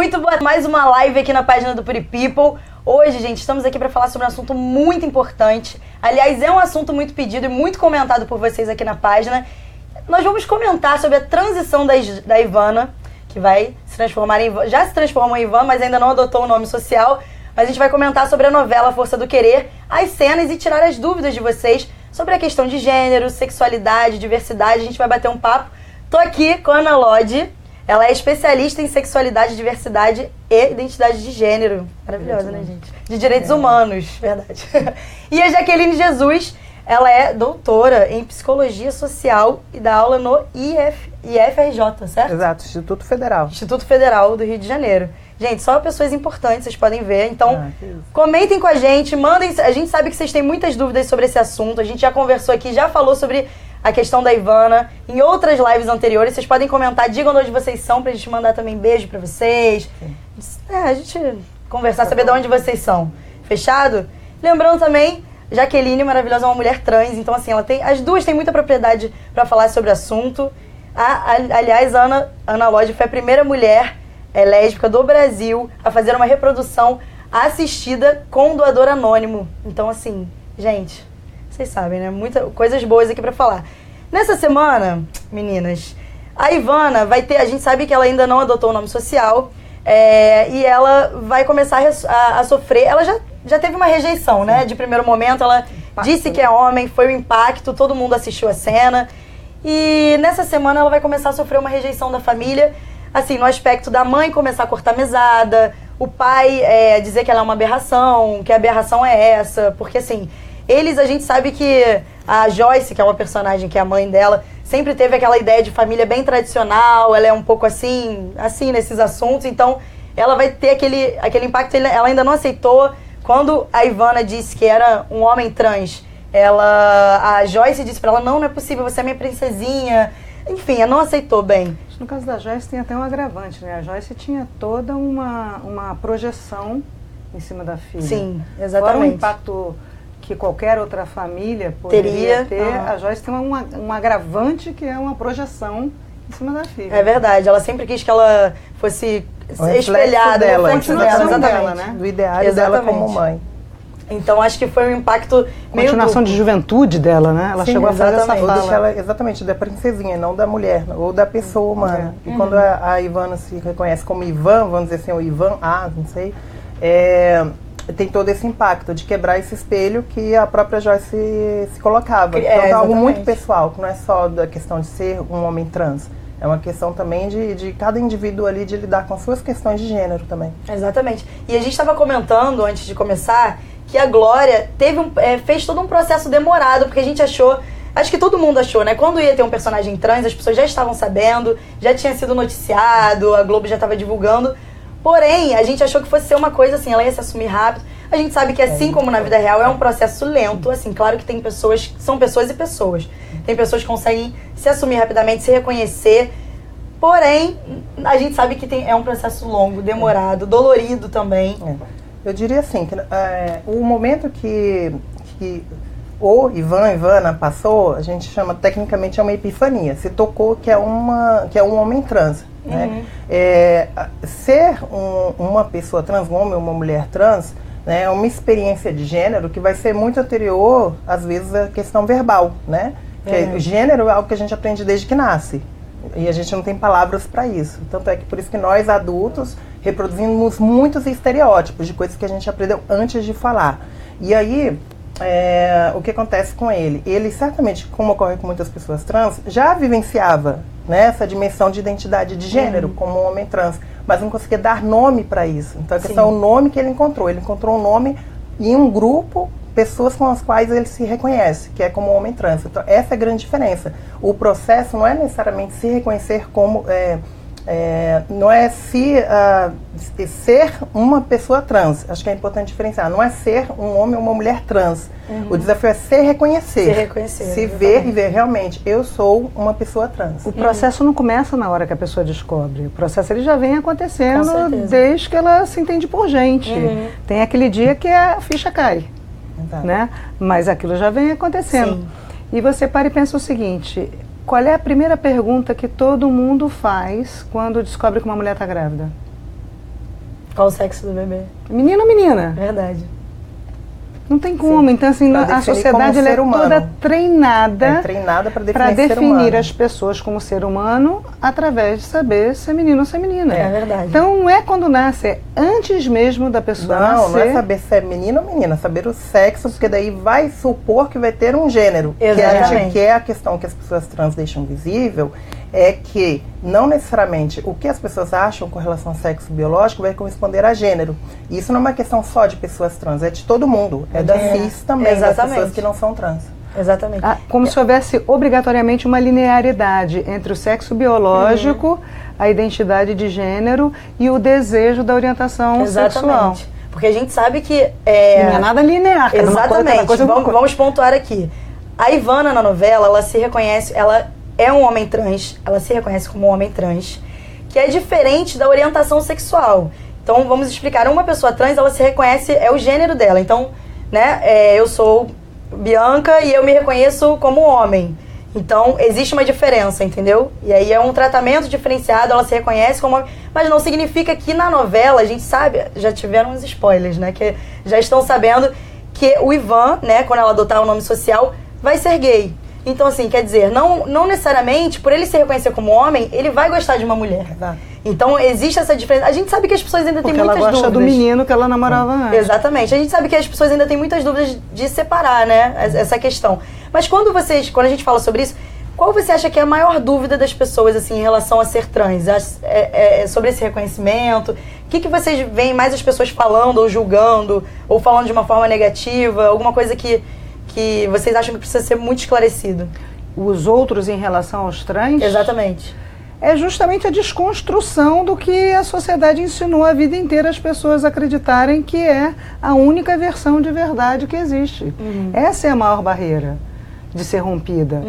Muito boa. Mais uma live aqui na página do Pretty People. Hoje, gente, estamos aqui para falar sobre um assunto muito importante. Aliás, é um assunto muito pedido e muito comentado por vocês aqui na página. Nós vamos comentar sobre a transição da Ivana, que vai se transformar em Ivan. Já se transformou em Ivan, mas ainda não adotou o nome social. Mas a gente vai comentar sobre a novela Força do Querer, as cenas e tirar as dúvidas de vocês sobre a questão de gênero, sexualidade, diversidade. A gente vai bater um papo. Tô aqui com a Ana Lodge. Ela é especialista em sexualidade, diversidade e identidade de gênero. Maravilhosa, né, gente? De direitos humanos, verdade. E a Jaqueline Jesus, ela é doutora em psicologia social e dá aula no IFRJ, certo? Exato, Instituto Federal. Instituto Federal do Rio de Janeiro. Gente, só pessoas importantes, vocês podem ver. Então, comentem com a gente, mandem. A gente sabe que vocês têm muitas dúvidas sobre esse assunto. A gente já conversou aqui, já falou sobre a questão da Ivana em outras lives anteriores. Vocês podem comentar, digam de onde vocês são pra gente mandar também beijo pra vocês. A gente conversar, saber de onde vocês são. Fechado? Lembrando também, Jaqueline, maravilhosa, é uma mulher trans. Então, assim, as duas têm muita propriedade pra falar sobre o assunto. Aliás, a Ana Lodge foi a primeira mulher lésbica do Brasil a fazer uma reprodução assistida com doador anônimo. Então, assim, gente, vocês sabem, né? Coisas boas aqui pra falar. Nessa semana, meninas, a Ivana vai ter... A gente sabe que ela ainda não adotou o nome social. E ela vai começar a sofrer... Ela já teve uma rejeição, né? De primeiro momento, ela disse que é homem, foi um impacto, todo mundo assistiu a cena. E nessa semana ela vai começar a sofrer uma rejeição da família, assim, no aspecto da mãe começar a cortar mesada, o pai dizer que ela é uma aberração, que a aberração é essa, porque assim... a gente sabe que a Joyce, que é uma personagem que é a mãe dela, sempre teve aquela ideia de família bem tradicional, ela é um pouco assim nesses assuntos, então ela vai ter aquele impacto, ela ainda não aceitou. Quando a Ivana disse que era um homem trans, a Joyce disse pra ela, não é possível, você é minha princesinha, enfim, ela não aceitou bem. No caso da Joyce tem até um agravante, né? A Joyce tinha toda uma projeção em cima da filha. Sim, exatamente. Fora o impacto que qualquer outra família poderia ter, a Joyce tem um agravante que é uma projeção em cima da filha. É verdade, ela sempre quis que ela fosse espelhada dela, exatamente. Dela, né? Do ideário dela como mãe. Então acho que foi um impacto meio continuação de juventude dela, né? Ela chegou a fazer essa fala. Exatamente, da princesinha, não da mulher, ou da pessoa humana. E quando a Ivana se reconhece como Ivan, vamos dizer assim, o Ivan, não sei, tem todo esse impacto de quebrar esse espelho que a própria Joyce se colocava. Então é algo muito pessoal, que não é só da questão de ser um homem trans. É uma questão também de cada indivíduo ali, de lidar com as suas questões de gênero também. Exatamente. E a gente estava comentando, antes de começar, que a Glória fez todo um processo demorado, porque a gente achou, acho que todo mundo achou, né? Quando ia ter um personagem trans, as pessoas já estavam sabendo, já tinha sido noticiado, a Globo já estava divulgando. Porém, a gente achou que fosse ser uma coisa assim, ela ia se assumir rápido. A gente sabe que assim como na vida real, é um processo lento. Assim, claro que tem pessoas, são pessoas e pessoas. Tem pessoas que conseguem se assumir rapidamente, se reconhecer. Porém, a gente sabe que é um processo longo, demorado, dolorido também. Eu diria assim, que o momento que o Ivana passou, a gente chama tecnicamente uma epifania. Se tocou que é um homem trans. Né? Ser uma pessoa trans, um homem ou uma mulher trans, né, é uma experiência de gênero que vai ser muito anterior, às vezes, à questão verbal, né? Porque gênero é algo que a gente aprende desde que nasce. E a gente não tem palavras para isso. Tanto é que por isso que nós, adultos, reproduzimos muitos estereótipos de coisas que a gente aprendeu antes de falar. E aí, o que acontece com ele? Ele certamente, como ocorre com muitas pessoas trans, já vivenciava, né, essa dimensão de identidade de gênero como um homem trans, mas não conseguia dar nome para isso. Então a questão é o nome que ele encontrou. Ele encontrou um nome em um grupo, pessoas com as quais ele se reconhece, que é como um homem trans. Então essa é a grande diferença. O processo não é necessariamente se reconhecer como... não é ser uma pessoa trans. Acho que é importante diferenciar. Não é ser um homem ou uma mulher trans. O desafio é se reconhecer. Se ver e ver realmente, eu sou uma pessoa trans. O processo não começa na hora que a pessoa descobre. O processo ele já vem acontecendo desde que ela se entende por gente. Tem aquele dia que a ficha cai. Né? Mas aquilo já vem acontecendo. E você para e pensa o seguinte... Qual é a primeira pergunta que todo mundo faz quando descobre que uma mulher está grávida? Qual o sexo do bebê? Menino ou menina? Verdade. Não tem como. Sim. Então, assim, a sociedade ela é toda treinada para definir as pessoas como ser humano através de saber se é menino ou se é menina. É verdade. Então, não é quando nasce, é antes mesmo da pessoa nascer. Não é saber se é menino ou menina, saber o sexo, porque daí vai supor que vai ter um gênero. Exatamente. Que é a questão que as pessoas trans deixam visível, é que não necessariamente o que as pessoas acham com relação ao sexo biológico vai corresponder a gênero. E isso não é uma questão só de pessoas trans, é de todo mundo. É da cis também, das pessoas que não são trans. Exatamente. Como se houvesse obrigatoriamente uma linearidade entre o sexo biológico, a identidade de gênero e o desejo da orientação sexual. Porque a gente sabe que... Não é nada linear. Exatamente. Vamos pontuar aqui. A Ivana, na novela, ela se reconhece... Ela é um homem trans, ela se reconhece como um homem trans, que é diferente da orientação sexual. Então, vamos explicar. Uma pessoa trans, ela se reconhece, é o gênero dela. Então, né, eu sou Bianca e eu me reconheço como homem. Então, existe uma diferença, entendeu? E aí é um tratamento diferenciado, ela se reconhece como homem. Mas não significa que na novela, a gente sabe, já tiveram uns spoilers, né? Que já estão sabendo que o Ivan, né, quando ela adotar o nome social, vai ser gay. Então, assim, quer dizer, não necessariamente, por ele se reconhecer como homem, ele vai gostar de uma mulher. Exato. Então, existe essa diferença. A gente sabe que as pessoas ainda têm muitas dúvidas. Porque ela gosta do menino que ela namorava antes. Exatamente. A gente sabe que as pessoas ainda têm muitas dúvidas de separar, né, essa questão. Mas quando a gente fala sobre isso, qual você acha que é a maior dúvida das pessoas, assim, em relação a ser trans? Sobre esse reconhecimento? O que vocês veem mais as pessoas falando ou julgando, ou falando de uma forma negativa? Alguma coisa que vocês acham que precisa ser muito esclarecido? Os outros em relação aos trans? Exatamente. É justamente a desconstrução do que a sociedade ensinou a vida inteira as pessoas acreditarem que é a única versão de verdade que existe. Essa é a maior barreira de ser rompida.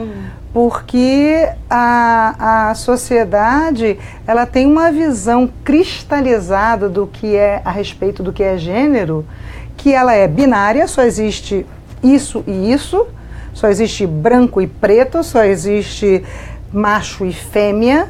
Porque a sociedade, ela tem uma visão cristalizada do que é, a respeito do que é gênero, que ela é binária, só existe isso e isso, só existe branco e preto, só existe macho e fêmea,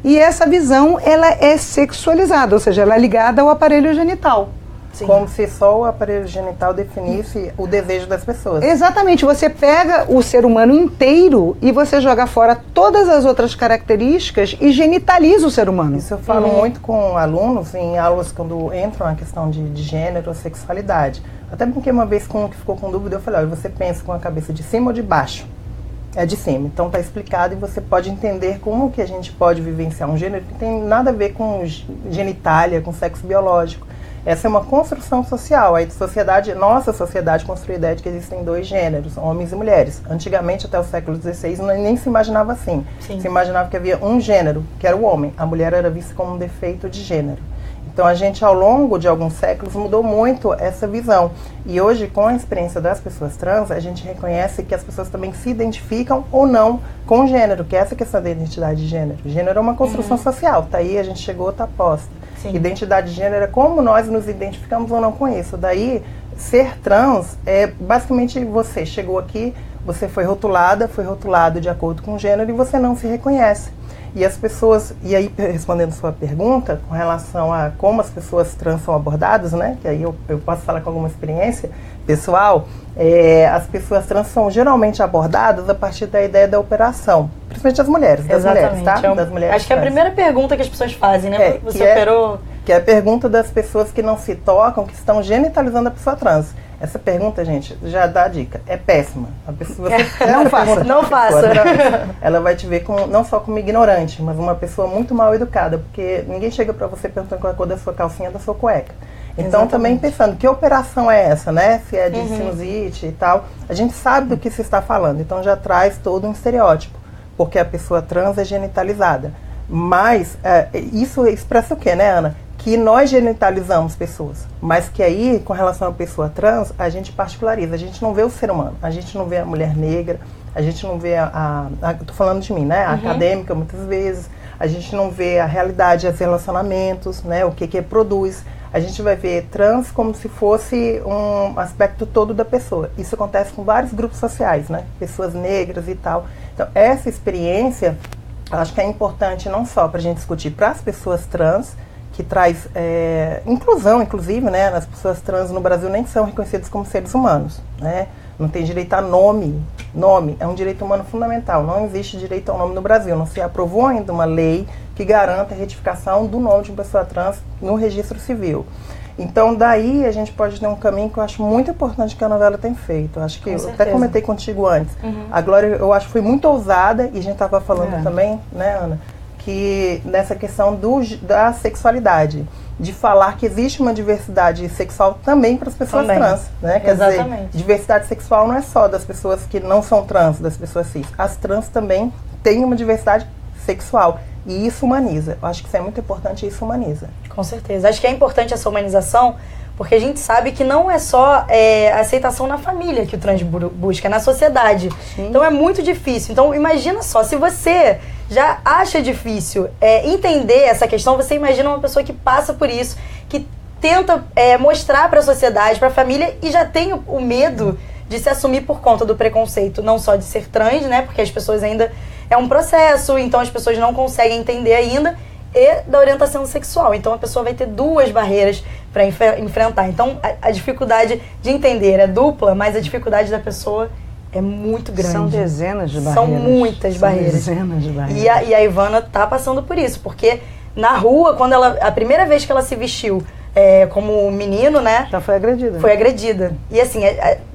e essa visão, ela é sexualizada, ou seja, ela é ligada ao aparelho genital. Sim. Como se só o aparelho genital definisse o desejo das pessoas. Exatamente, você pega o ser humano inteiro e você joga fora todas as outras características e genitaliza o ser humano. Isso eu falo muito com alunos em aulas quando entram na questão de gênero ou sexualidade. Até porque uma vez com um que ficou com dúvida, eu falei, olha, você pensa com a cabeça de cima ou de baixo? É de cima. Então está explicado e você pode entender como que a gente pode vivenciar um gênero que tem nada a ver com genitália, com sexo biológico. Essa é uma construção social. Nossa sociedade construiu a ideia de que existem dois gêneros, homens e mulheres. Antigamente, até o século XVI, nem se imaginava assim. Sim. Se imaginava que havia um gênero, que era o homem. A mulher era vista como um defeito de gênero. Então, a gente, ao longo de alguns séculos, mudou muito essa visão. E hoje, com a experiência das pessoas trans, a gente reconhece que as pessoas também se identificam ou não com o gênero, que é essa questão da identidade de gênero. Gênero é uma construção social, tá aí, a gente chegou, tá posta. Sim. Identidade de gênero é como nós nos identificamos ou não com isso. Daí, ser trans é basicamente você chegou aqui, você foi rotulado de acordo com o gênero e você não se reconhece. E as pessoas, e aí respondendo sua pergunta, com relação a como as pessoas trans são abordadas, né, que aí eu posso falar com alguma experiência pessoal, as pessoas trans são geralmente abordadas a partir da ideia da operação, principalmente as mulheres, das mulheres, tá? Das mulheres acho que é a primeira pergunta que as pessoas fazem, né? Você operou... Que é a pergunta das pessoas que não se tocam, que estão genitalizando a pessoa trans. Essa pergunta, gente, já dá a dica, é péssima. A pessoa, não faça. Ela vai te ver não só como ignorante, mas uma pessoa muito mal educada, porque ninguém chega pra você perguntando qual é a cor da sua calcinha, da sua cueca. Então, também pensando, que operação é essa, né? Se é de sinusite e tal. A gente sabe do que se está falando, então já traz todo um estereótipo, porque a pessoa trans é genitalizada. Mas isso expressa o quê, né, Ana? Que nós genitalizamos pessoas, mas que aí, com relação à pessoa trans, a gente particulariza, a gente não vê o ser humano, a gente não vê a mulher negra, a gente não vê tô falando de mim, né, a acadêmica muitas vezes, a gente não vê a realidade, os relacionamentos, né, o que produz, a gente vai ver trans como se fosse um aspecto todo da pessoa. Isso acontece com vários grupos sociais, né, pessoas negras e tal. Então, essa experiência, acho que é importante não só para a gente discutir para as pessoas trans, que traz inclusão, inclusive, né? As pessoas trans no Brasil nem são reconhecidas como seres humanos, né? Não tem direito a nome. Nome é um direito humano fundamental. Não existe direito ao nome no Brasil. Não se aprovou ainda uma lei que garanta a retificação do nome de uma pessoa trans no registro civil. Então, daí a gente pode ter um caminho que eu acho muito importante que a novela tem feito. Eu acho que eu até comentei contigo antes. A Glória, eu acho que foi muito ousada, e a gente estava falando também, né, Ana, que nessa questão da sexualidade, de falar que existe uma diversidade sexual também para as pessoas trans, né? Quer dizer, diversidade sexual não é só das pessoas que não são trans, das pessoas cis. As trans também têm uma diversidade sexual. E isso humaniza. Eu acho que isso é muito importante e isso humaniza. Com certeza. Acho que é importante essa humanização, porque a gente sabe que não é só a aceitação na família que o trans busca, é na sociedade. Sim. Então é muito difícil. Então imagina só, se você já acha difícil entender essa questão, você imagina uma pessoa que passa por isso, que tenta mostrar para a sociedade, para a família, e já tem o medo de se assumir por conta do preconceito, não só de ser trans, né, porque as pessoas ainda... É um processo, então as pessoas não conseguem entender ainda, e da orientação sexual. Então a pessoa vai ter duas barreiras para enfrentar. Então a dificuldade de entender é dupla, mas a dificuldade da pessoa é muito grande. São dezenas de barreiras. São muitas barreiras. Dezenas de barreiras. E a Ivana tá passando por isso, porque na rua, quando a primeira vez que ela se vestiu como menino, né? Já foi agredida. Foi agredida. E assim,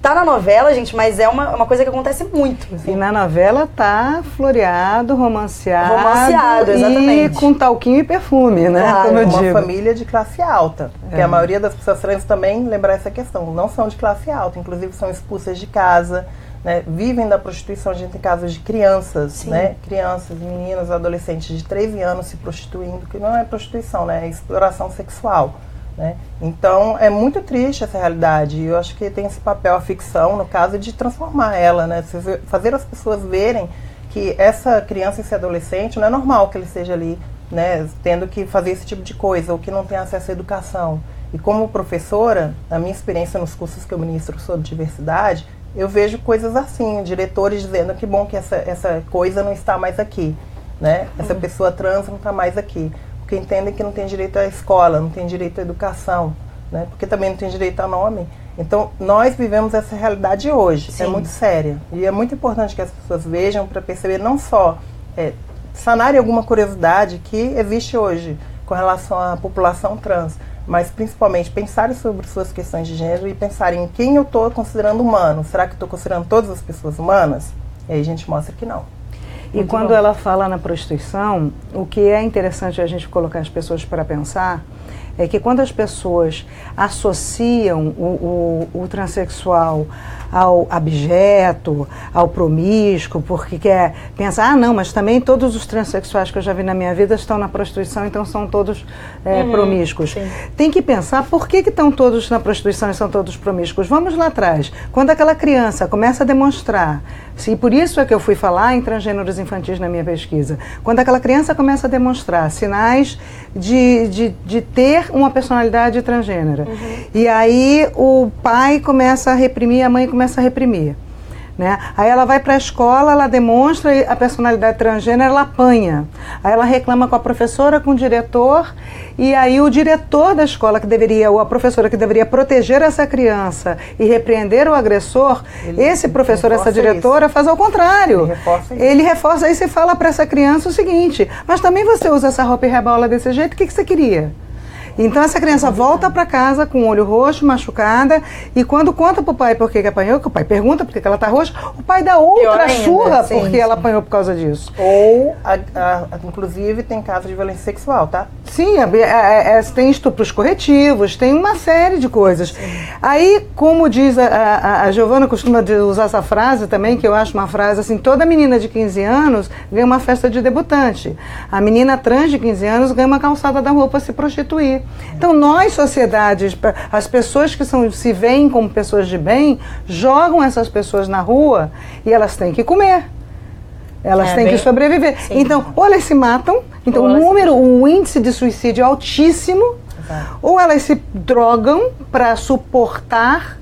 tá na novela, gente, mas é uma coisa que acontece muito. Assim. E na novela tá floreado, romanceado. Romanceado, exatamente. E com talquinho e perfume, né? Claro, como eu uma digo. Família de classe alta. Porque a maioria das pessoas trans também, lembrar essa questão, não são de classe alta, inclusive são expulsas de casa, né? Vivem da prostituição. A gente tem casos de crianças, né? Crianças, meninas, adolescentes de 13 anos se prostituindo, que não é prostituição, né? É exploração sexual. Né? Então é muito triste essa realidade, e eu acho que tem esse papel a ficção, no caso, de transformar ela, né? Fazer as pessoas verem que essa criança e esse adolescente não é normal que ele esteja ali, né, tendo que fazer esse tipo de coisa, ou que não tem acesso à educação. E como professora, a minha experiência nos cursos que eu ministro sobre diversidade, eu vejo coisas assim, diretores dizendo que bom que essa coisa não está mais aqui, né? Essa pessoa trans não está mais aqui. Porque entendem que não tem direito à escola, não tem direito à educação, né? Porque também não tem direito a nome. Então, nós vivemos essa realidade hoje. Sim. É muito séria. E é muito importante que as pessoas vejam para perceber não só sanarem alguma curiosidade que existe hoje com relação à população trans, mas principalmente pensarem sobre suas questões de gênero e pensarem em quem eu estou considerando humano. Será que estou considerando todas as pessoas humanas? E aí a gente mostra que não. E quando ela fala na prostituição, o que é interessante a gente colocar as pessoas para pensar é que quando as pessoas associam o transexual ao abjeto, ao promíscuo, porque quer pensar, não, mas também todos os transexuais que eu já vi na minha vida estão na prostituição, então são todos promíscuos. Sim. Tem que pensar por que estão todos na prostituição e são todos promíscuos. Vamos lá atrás. Quando aquela criança começa a demonstrar, e por isso é que eu fui falar em transgêneros infantis na minha pesquisa, quando aquela criança começa a demonstrar sinais de ter uma personalidade transgênera, e aí o pai começa a reprimir, a mãe começa a reprimir, né? Aí ela vai para a escola, ela demonstra a personalidade transgênera, ela apanha. Aí ela reclama com a professora, com o diretor, e aí o diretor da escola que deveria, ou a professora que deveria proteger essa criança e repreender o agressor, esse professor, essa diretora, faz ao contrário. Ele reforça isso e fala para essa criança o seguinte: mas também você usa essa roupa e rebola desse jeito, o que você queria? Então essa criança volta para casa com o olho roxo, machucada, e quando conta pro pai por que apanhou, que o pai pergunta por que ela tá roxa, o pai dá outra surra porque ela apanhou por causa disso. Ou, inclusive, tem casos de violência sexual, tá? Sim, tem estupros corretivos, tem uma série de coisas. Sim. Aí, como diz a Giovana, costuma usar essa frase também, que eu acho uma frase assim: toda menina de 15 anos ganha uma festa de debutante. A menina trans de 15 anos ganha uma calçada da rua para se prostituir. Então nós, sociedades, as pessoas que se veem como pessoas de bem, jogam essas pessoas na rua e elas têm que comer. Elas têm que sobreviver. Sim. Então, ou elas se matam, então o índice de suicídio é altíssimo, ou elas se drogam para suportar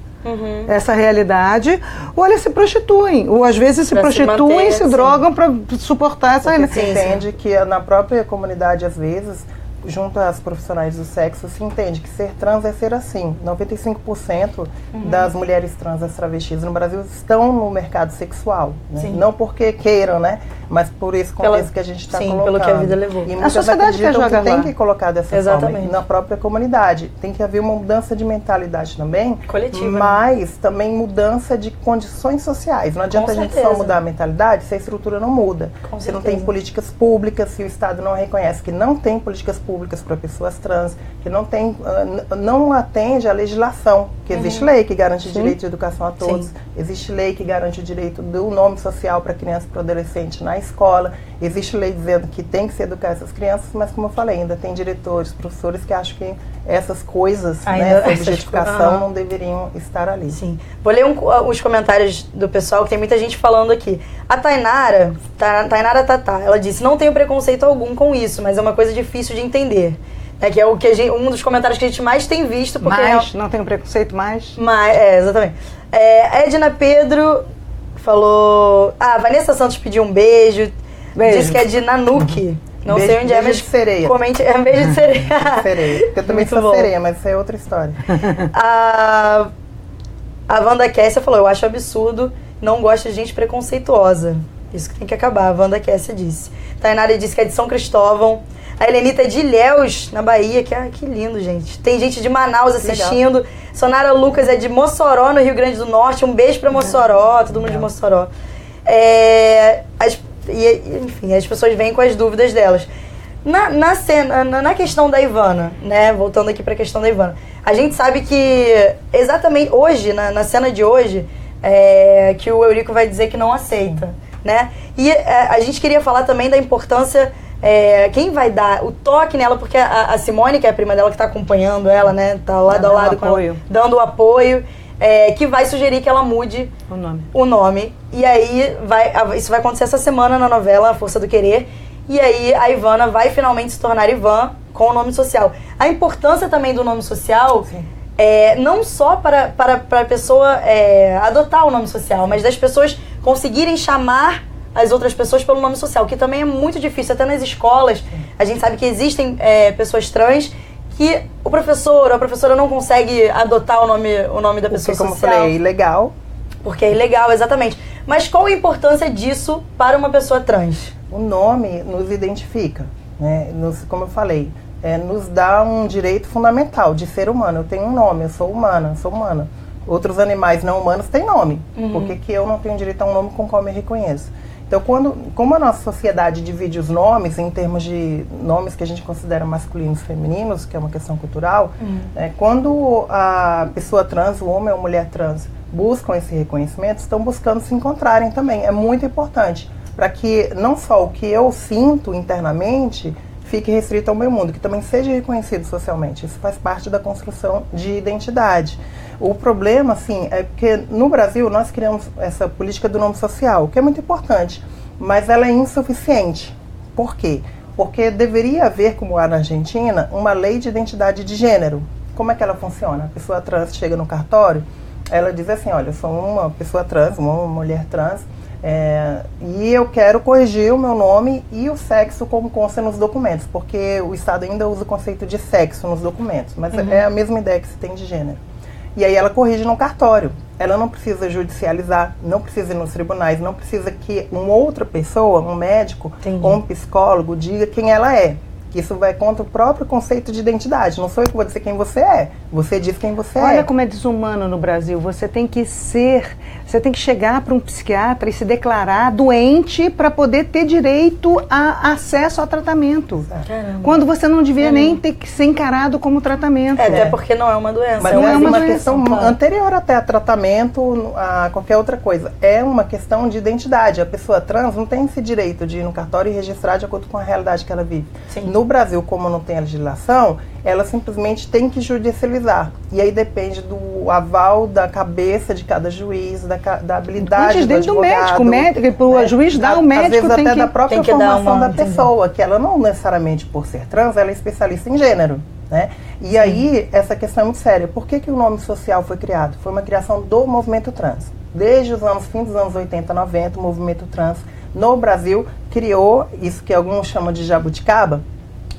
essa realidade, ou elas se prostituem, ou às vezes se prostituem e se drogam para suportar essa realidade. Você entende que na própria comunidade, às vezes, junto às profissionais do sexo, se entende que ser trans é ser assim. 95% das mulheres trans, as travestis no Brasil, estão no mercado sexual. Né? Não porque queiram, né? Mas por esse contexto que a gente está colocando. Pelo que a vida levou. E muitas acreditam que tem que colocar dessa forma. E na própria comunidade. Tem que haver uma mudança de mentalidade também. Coletiva. Mas também mudança de condições sociais. Não adianta a gente só mudar a mentalidade se a estrutura não muda. Se não tem políticas públicas, se o Estado não reconhece que não tem políticas públicas para pessoas trans, que não atende à legislação, que existe lei que garante o direito de educação a todos, existe lei que garante o direito do nome social para criança e para adolescente na escola, existe lei dizendo que tem que se educar essas crianças, mas como eu falei, ainda tem diretores, professores que acham que essas coisas, essa objetificação não deveriam estar ali. Sim. Vou ler os comentários do pessoal, que tem muita gente falando aqui. A Tainara Tatá, ela disse: não tenho preconceito algum com isso, mas é uma coisa difícil de entender. Que é um dos comentários que a gente mais tem visto. Porque não tenho preconceito mais. Exatamente. Edna Pedro falou... Vanessa Santos pediu um beijo. Disse que é de Nanuque. Não sei onde é, mas... de sereia. Comente, um beijo de sereia. Sereia. Eu também sou sereia, mas isso é outra história. A Wanda Kessia falou: eu acho absurdo, não gosto de gente preconceituosa. Isso que tem que acabar, a Wanda Kessia disse. Tainara disse que é de São Cristóvão. A Helenita é de Ilhéus, na Bahia, que lindo, gente. Tem gente de Manaus assistindo. Legal. Sonara Lucas é de Mossoró, no Rio Grande do Norte. Um beijo pra Mossoró, todo mundo de Mossoró. Enfim, as pessoas vêm com as dúvidas delas. Na questão da Ivana, né? Voltando aqui pra questão da Ivana. A gente sabe que exatamente hoje, na cena de hoje, que o Eurico vai dizer que não aceita, né? E a gente queria falar também da importância... quem vai dar o toque nela, porque a Simone, que é a prima dela que está acompanhando ela, né, tá lado a lado com ela, dando o apoio, que vai sugerir que ela mude o nome. E aí isso vai acontecer essa semana na novela A Força do Querer. E aí a Ivana vai finalmente se tornar Ivan com o nome social. A importância também do nome social não só para a pessoa adotar o nome social, mas das pessoas conseguirem chamar as outras pessoas pelo nome social, que também é muito difícil. Até nas escolas, a gente sabe que existem pessoas trans que o professor ou a professora não consegue adotar o nome da pessoa social. Como eu falei, é ilegal. Porque é ilegal, exatamente. Mas qual a importância disso para uma pessoa trans? O nome nos identifica, né? Como eu falei, nos dá um direito fundamental de ser humano. Eu tenho um nome, eu sou humana, Outros animais não humanos têm nome. Por que eu não tenho direito a um nome com o qual me reconheço? Então, como a nossa sociedade divide os nomes em termos de nomes que a gente considera masculinos e femininos, que é uma questão cultural, quando a pessoa trans, o homem ou a mulher trans, buscam esse reconhecimento, estão buscando se encontrarem também. É muito importante para que não só o que eu sinto internamente fique restrito ao meu mundo, que também seja reconhecido socialmente. Isso faz parte da construção de identidade. O problema, assim, é porque no Brasil nós criamos essa política do nome social, que é muito importante, mas ela é insuficiente. Por quê? Porque deveria haver, como há na Argentina, uma lei de identidade de gênero. Como é que ela funciona? A pessoa trans chega no cartório, ela diz assim: olha, eu sou uma pessoa trans, uma mulher trans, e eu quero corrigir o meu nome e o sexo como consta nos documentos, porque o Estado ainda usa o conceito de sexo nos documentos, mas é a mesma ideia que se tem de gênero. E aí ela corrige no cartório. Ela não precisa judicializar, não precisa ir nos tribunais, não precisa que uma outra pessoa, um médico ou um psicólogo, diga quem ela é. Isso vai contra o próprio conceito de identidade. Não sou eu que vou dizer quem você é. Você diz quem você é. Olha como é desumano no Brasil. Você tem que chegar para um psiquiatra e se declarar doente para poder ter direito a acesso ao tratamento. Caramba. Quando você não devia nem ter que ser encarado como tratamento. Até porque não é uma doença. Mas não é uma questão anterior até a tratamento, a qualquer outra coisa. É uma questão de identidade. A pessoa trans não tem esse direito de ir no cartório e registrar de acordo com a realidade que ela vive. No Brasil, como não tem a legislação, ela simplesmente tem que judicializar. E aí depende do aval da cabeça de cada juiz, da habilidade do advogado. Do médico, o juiz dá, o médico às vezes tem até que, da própria formação da pessoa, que ela não necessariamente por ser trans, ela é especialista em gênero. Né? E aí, essa questão é muito séria. Por que o nome social foi criado? Foi uma criação do movimento trans. Desde os fim dos anos 80, 90, o movimento trans no Brasil criou isso que alguns chamam de jabuticaba,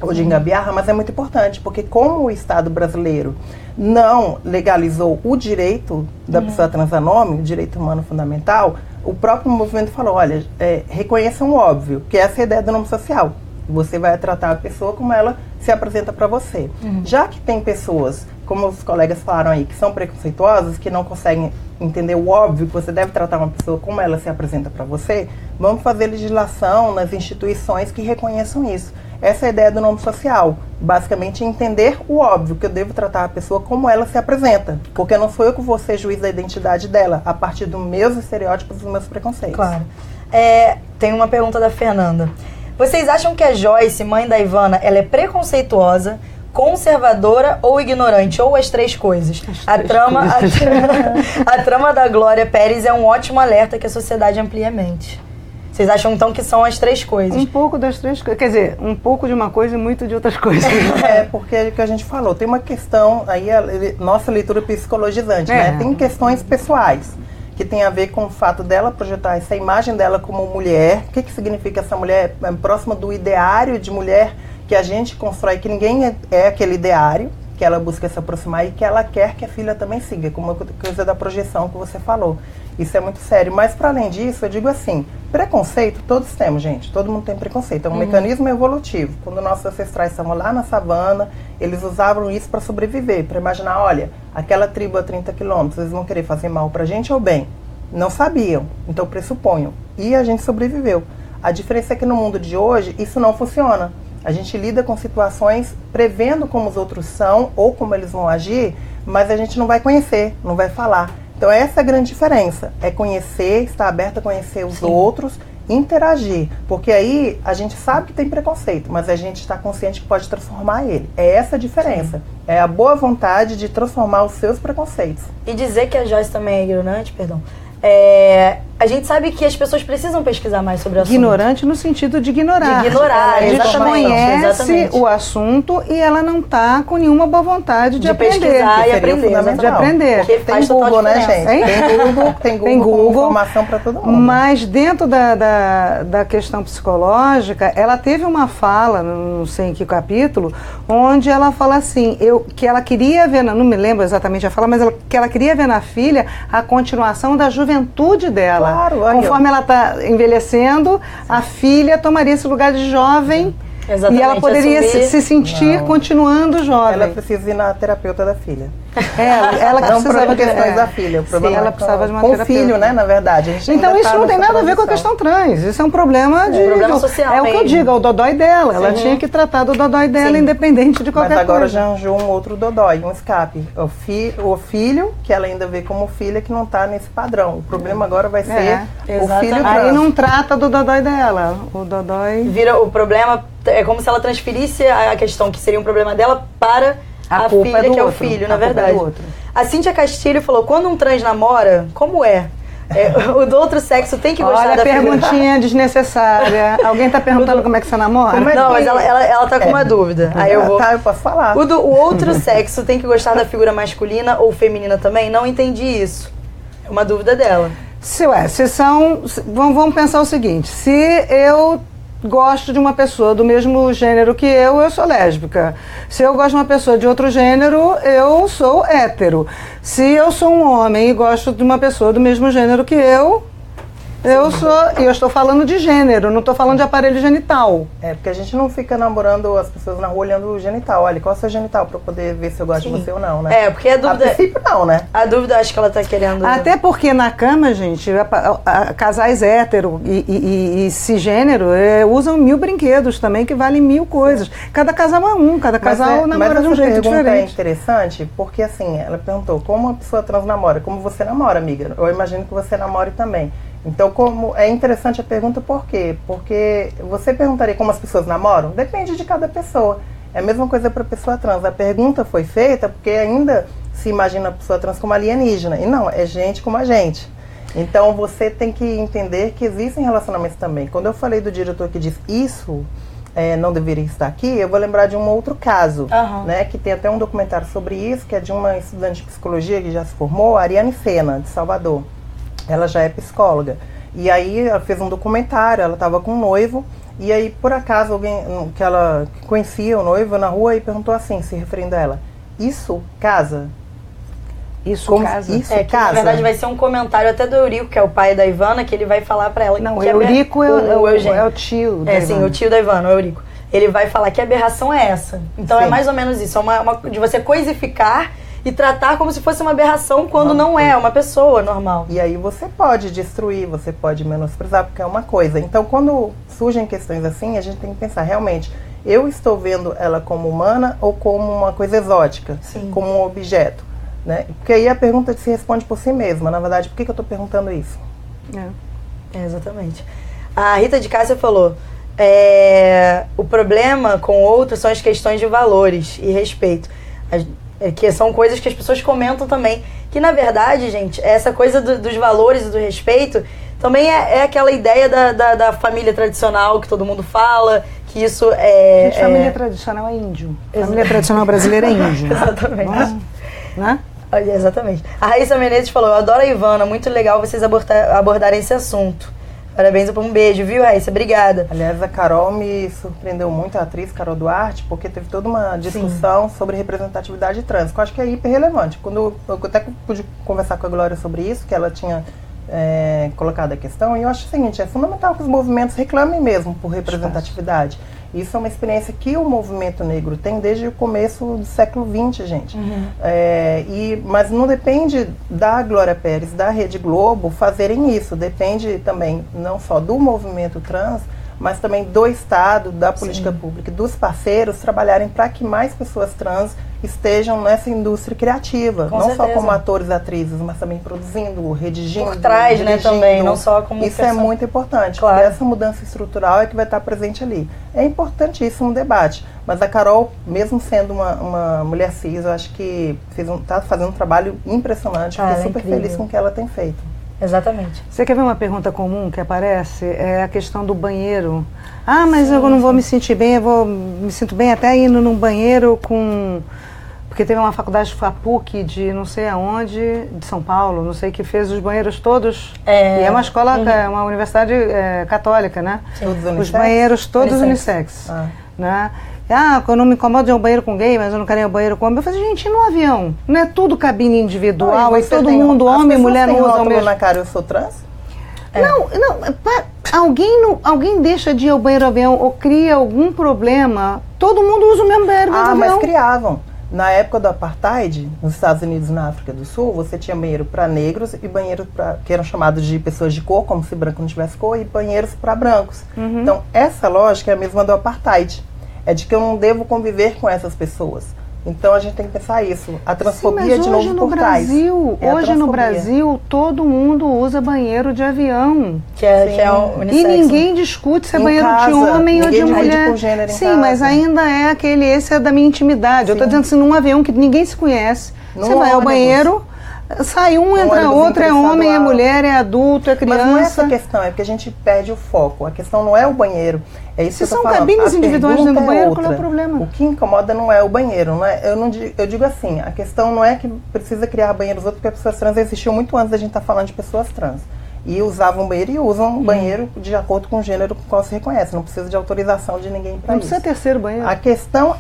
ou de gambiarra, mas é muito importante, porque como o Estado brasileiro não legalizou o direito da pessoa transanônimo, o direito humano fundamental, o próprio movimento falou, olha, reconheçam o óbvio, que essa é a ideia do nome social. Você vai tratar a pessoa como ela se apresenta para você. Já que tem pessoas, como os colegas falaram aí, que são preconceituosas, que não conseguem entender o óbvio, que você deve tratar uma pessoa como ela se apresenta para você, vamos fazer legislação nas instituições que reconheçam isso. Essa é a ideia do nome social. Basicamente, entender o óbvio, que eu devo tratar a pessoa como ela se apresenta. Porque não sou eu que vou ser juiz da identidade dela, a partir dos meus estereótipos e dos meus preconceitos. Claro. Tem uma pergunta da Fernanda. Vocês acham que a Joyce, mãe da Ivana, ela é preconceituosa, conservadora ou ignorante? Ou as três coisas? A trama da Glória Pérez é um ótimo alerta que a sociedade amplie a mente. Vocês acham, então, que são as três coisas? Um pouco das três coisas. Quer dizer, um pouco de uma coisa e muito de outras coisas. Porque é o que a gente falou. Tem uma questão, aí nossa leitura psicologizante, né? Tem questões pessoais, que tem a ver com o fato dela projetar essa imagem dela como mulher. O que significa essa mulher? Próxima do ideário de mulher que a gente constrói, que ninguém é aquele ideário, que ela busca se aproximar e que ela quer que a filha também siga, como a coisa da projeção que você falou. Isso é muito sério. Mas, para além disso, eu digo assim, preconceito todos temos, gente. Todo mundo tem preconceito. É um mecanismo evolutivo. Quando nossos ancestrais estavam lá na savana, eles usavam isso para sobreviver, para imaginar, olha, aquela tribo a 30 quilômetros, eles vão querer fazer mal para a gente ou bem? Não sabiam, então pressuponham. E a gente sobreviveu. A diferença é que no mundo de hoje, isso não funciona. A gente lida com situações prevendo como os outros são ou como eles vão agir, mas a gente não vai conhecer, não vai falar. Então essa é a grande diferença, é conhecer, estar aberto a conhecer os outros, interagir, porque aí a gente sabe que tem preconceito, mas a gente está consciente que pode transformar ele. É essa a diferença, é a boa vontade de transformar os seus preconceitos. E dizer que a Joyce também é ignorante, perdão, a gente sabe que as pessoas precisam pesquisar mais sobre o assunto. Ignorante no sentido de ignorar. De ignorar, a gente conhece exatamente o assunto e ela não está com nenhuma boa vontade de aprender. Pesquisar e aprender. De aprender. Porque tem Google, né, gente? Tem Google, informação para todo mundo. Mas dentro da questão psicológica, ela teve uma fala, não sei em que capítulo, onde ela fala assim, que ela queria ver, não me lembro exatamente a fala, mas que ela queria ver na filha a continuação da juventude dela. Claro, conforme ela está envelhecendo, a filha tomaria esse lugar de jovem. Exatamente, e ela poderia se sentir continuando jovem. Ela precisa ir na terapeuta da filha. Ela que precisava de questões da filha. O problema ela precisava de uma terapeuta. Com o filho, né, na verdade. Então isso não tem nada a ver com a questão trans. Isso é um problema social. É o que eu digo, é o dodói dela. Ela tinha que tratar do dodói dela, independente de qualquer coisa. Mas agora já arranjou um outro dodói, um escape. O filho, que ela ainda vê como filha, que não está nesse padrão. O problema agora vai ser o filho trans. Aí não trata do dodói dela. O dodói... Vira o problema, é como se ela transferisse a questão que seria um problema dela para a filha, que é o filho, na verdade. A Cíntia Castilho falou, quando um trans namora, como é? O do outro sexo tem que gostar da figura. Olha a perguntinha desnecessária. Alguém tá perguntando como é que você namora? Não, mas ela tá com uma dúvida. Aí eu vou... eu posso falar. O outro sexo tem que gostar da figura masculina ou feminina também? Não entendi isso. É uma dúvida dela. Vamos pensar o seguinte, se eu gosto de uma pessoa do mesmo gênero que eu sou lésbica. Se eu gosto de uma pessoa de outro gênero, eu sou hétero. Se eu sou um homem e gosto de uma pessoa do mesmo gênero que eu estou falando de gênero, não estou falando de aparelho genital. Porque a gente não fica namorando as pessoas na rua olhando o genital. Olha, qual é o seu genital para eu poder ver se eu gosto de você ou não, né? Porque a dúvida... A princípio não, né? A dúvida, acho que ela está querendo... Até porque na cama, gente, casais hétero e cisgênero usam 1000 brinquedos também, que valem 1000 coisas. Cada casal é cada casal namora de um jeito diferente. Mas essa pergunta é interessante, porque assim, ela perguntou, como uma pessoa trans namora? Como você namora, amiga? Eu imagino que você namore também. Então, como é interessante a pergunta, por quê? Porque você perguntaria como as pessoas namoram? Depende de cada pessoa. É a mesma coisa para a pessoa trans. A pergunta foi feita porque ainda se imagina a pessoa trans como alienígena. E não, é gente como a gente. Então, você tem que entender que existem relacionamentos também. Quando eu falei do diretor que diz isso não deveria estar aqui, eu vou lembrar de um outro caso, né, que tem até um documentário sobre isso, que é de uma estudante de psicologia que já se formou, a Ariane Sena, de Salvador. Ela já é psicóloga. E aí ela fez um documentário, ela estava com um noivo, E aí, por acaso, alguém que ela conhecia o noivo na rua e perguntou assim, se referindo a ela, isso casa? Isso casa? Isso casa. Na verdade vai ser um comentário até do Eurico, que é o pai da Ivana, que ele vai falar pra ela. Não, o Eurico é o tio da Ivana. Sim, o tio da Ivana, o Eurico. Ele vai falar que a aberração é essa. Então é mais ou menos isso, de você coisificar e tratar como se fosse uma aberração quando não é uma pessoa normal. E aí você pode destruir, você pode menosprezar, porque é uma coisa. Então quando surgem questões assim, a gente tem que pensar, realmente, eu estou vendo ela como humana ou como uma coisa exótica? Sim. Como um objeto? Né? Porque aí a pergunta se responde por si mesma. Na verdade, por que eu estou perguntando isso? Exatamente. A Rita de Cássia falou, o problema com o outro são as questões de valores e respeito. Que são coisas que as pessoas comentam também. Que, na verdade, gente, essa coisa dos valores e do respeito também é aquela ideia da família tradicional que todo mundo fala, que isso é... Gente, família tradicional é índio. Família tradicional brasileira é índio. Exatamente. Né? Exatamente. A Raíssa Menezes falou, eu adoro a Ivana, muito legal vocês abordarem esse assunto. Parabéns, um beijo, viu, Raíssa? Obrigada. Aliás, a Carol me surpreendeu muito, a atriz Carol Duarte, porque teve toda uma discussão sobre representatividade trans, que eu acho que é hiper relevante. Quando eu até pude conversar com a Glória sobre isso, que ela tinha colocado a questão, e eu acho o seguinte, é fundamental que os movimentos reclamem mesmo por representatividade. Isso é uma experiência que o movimento negro tem desde o começo do século XX, gente. Mas não depende da Glória Pérez, da Rede Globo fazerem isso. Depende também não só do movimento trans, mas também do Estado, da política pública, dos parceiros trabalharem para que mais pessoas trans estejam nessa indústria criativa. Com não certeza. só como atores e atrizes, mas também produzindo, redigindo. Por trás, né, também, não só como Isso é muito importante, claro. porque essa mudança estrutural é que vai estar presente ali. É importantíssimo o debate, mas a Carol, mesmo sendo uma mulher cis, eu acho que está fazendo um trabalho impressionante, fiquei super feliz com o que ela tem feito. Exatamente. Você quer ver uma pergunta comum que aparece? É a questão do banheiro. Ah, mas eu não vou me sentir bem, me sinto bem até indo num banheiro com... Porque teve uma faculdade FAPUC de não sei aonde, de São Paulo, não sei, que fez os banheiros todos. E é uma escola, uma universidade católica, né? Todos os banheiros todos unissex. Né? Eu não me incomodo de ir ao banheiro com gay, mas eu não quero ir ao banheiro com homem. Eu falei, gente, no avião, não é tudo cabine individual, e todo mundo, homem e mulher, não usa o mesmo. Na cara, eu sou trans? Alguém deixa de ir ao banheiro do avião ou cria algum problema, todo mundo usa o mesmo banheiro do avião. Mas criavam. Na época do apartheid, nos Estados Unidos e na África do Sul, você tinha banheiro para negros e banheiro que eram chamados de pessoas de cor, como se branco não tivesse cor, e banheiros para brancos. Então, essa lógica é a mesma do apartheid. É de que eu não devo conviver com essas pessoas. Então a gente tem que pensar isso. A transfobia de novo por trás. Hoje no Brasil, todo mundo usa banheiro de avião. Que é unissex. E ninguém discute se é banheiro de homem ou de mulher. Com gênero em sim, casa. mas ainda é esse é da minha intimidade. Eu estou dizendo assim, num avião que ninguém se conhece. Você vai ao banheiro, sai entra outro, é homem, é mulher, é adulto, é criança. Mas não é essa a questão, é porque a gente perde o foco. A questão não é o banheiro. É isso que eu tô falando. Se são cabines individuais dentro do banheiro, qual é o problema? O que incomoda não é o banheiro, não é? Eu digo assim, a questão não é que precisa criar banheiros outros, porque pessoas trans existiam muito antes da gente estar falando de pessoas trans. E usavam banheiro e usam banheiro de acordo com o gênero com o qual se reconhece. Não precisa de autorização de ninguém para isso. Não precisa terceiro banheiro. A questão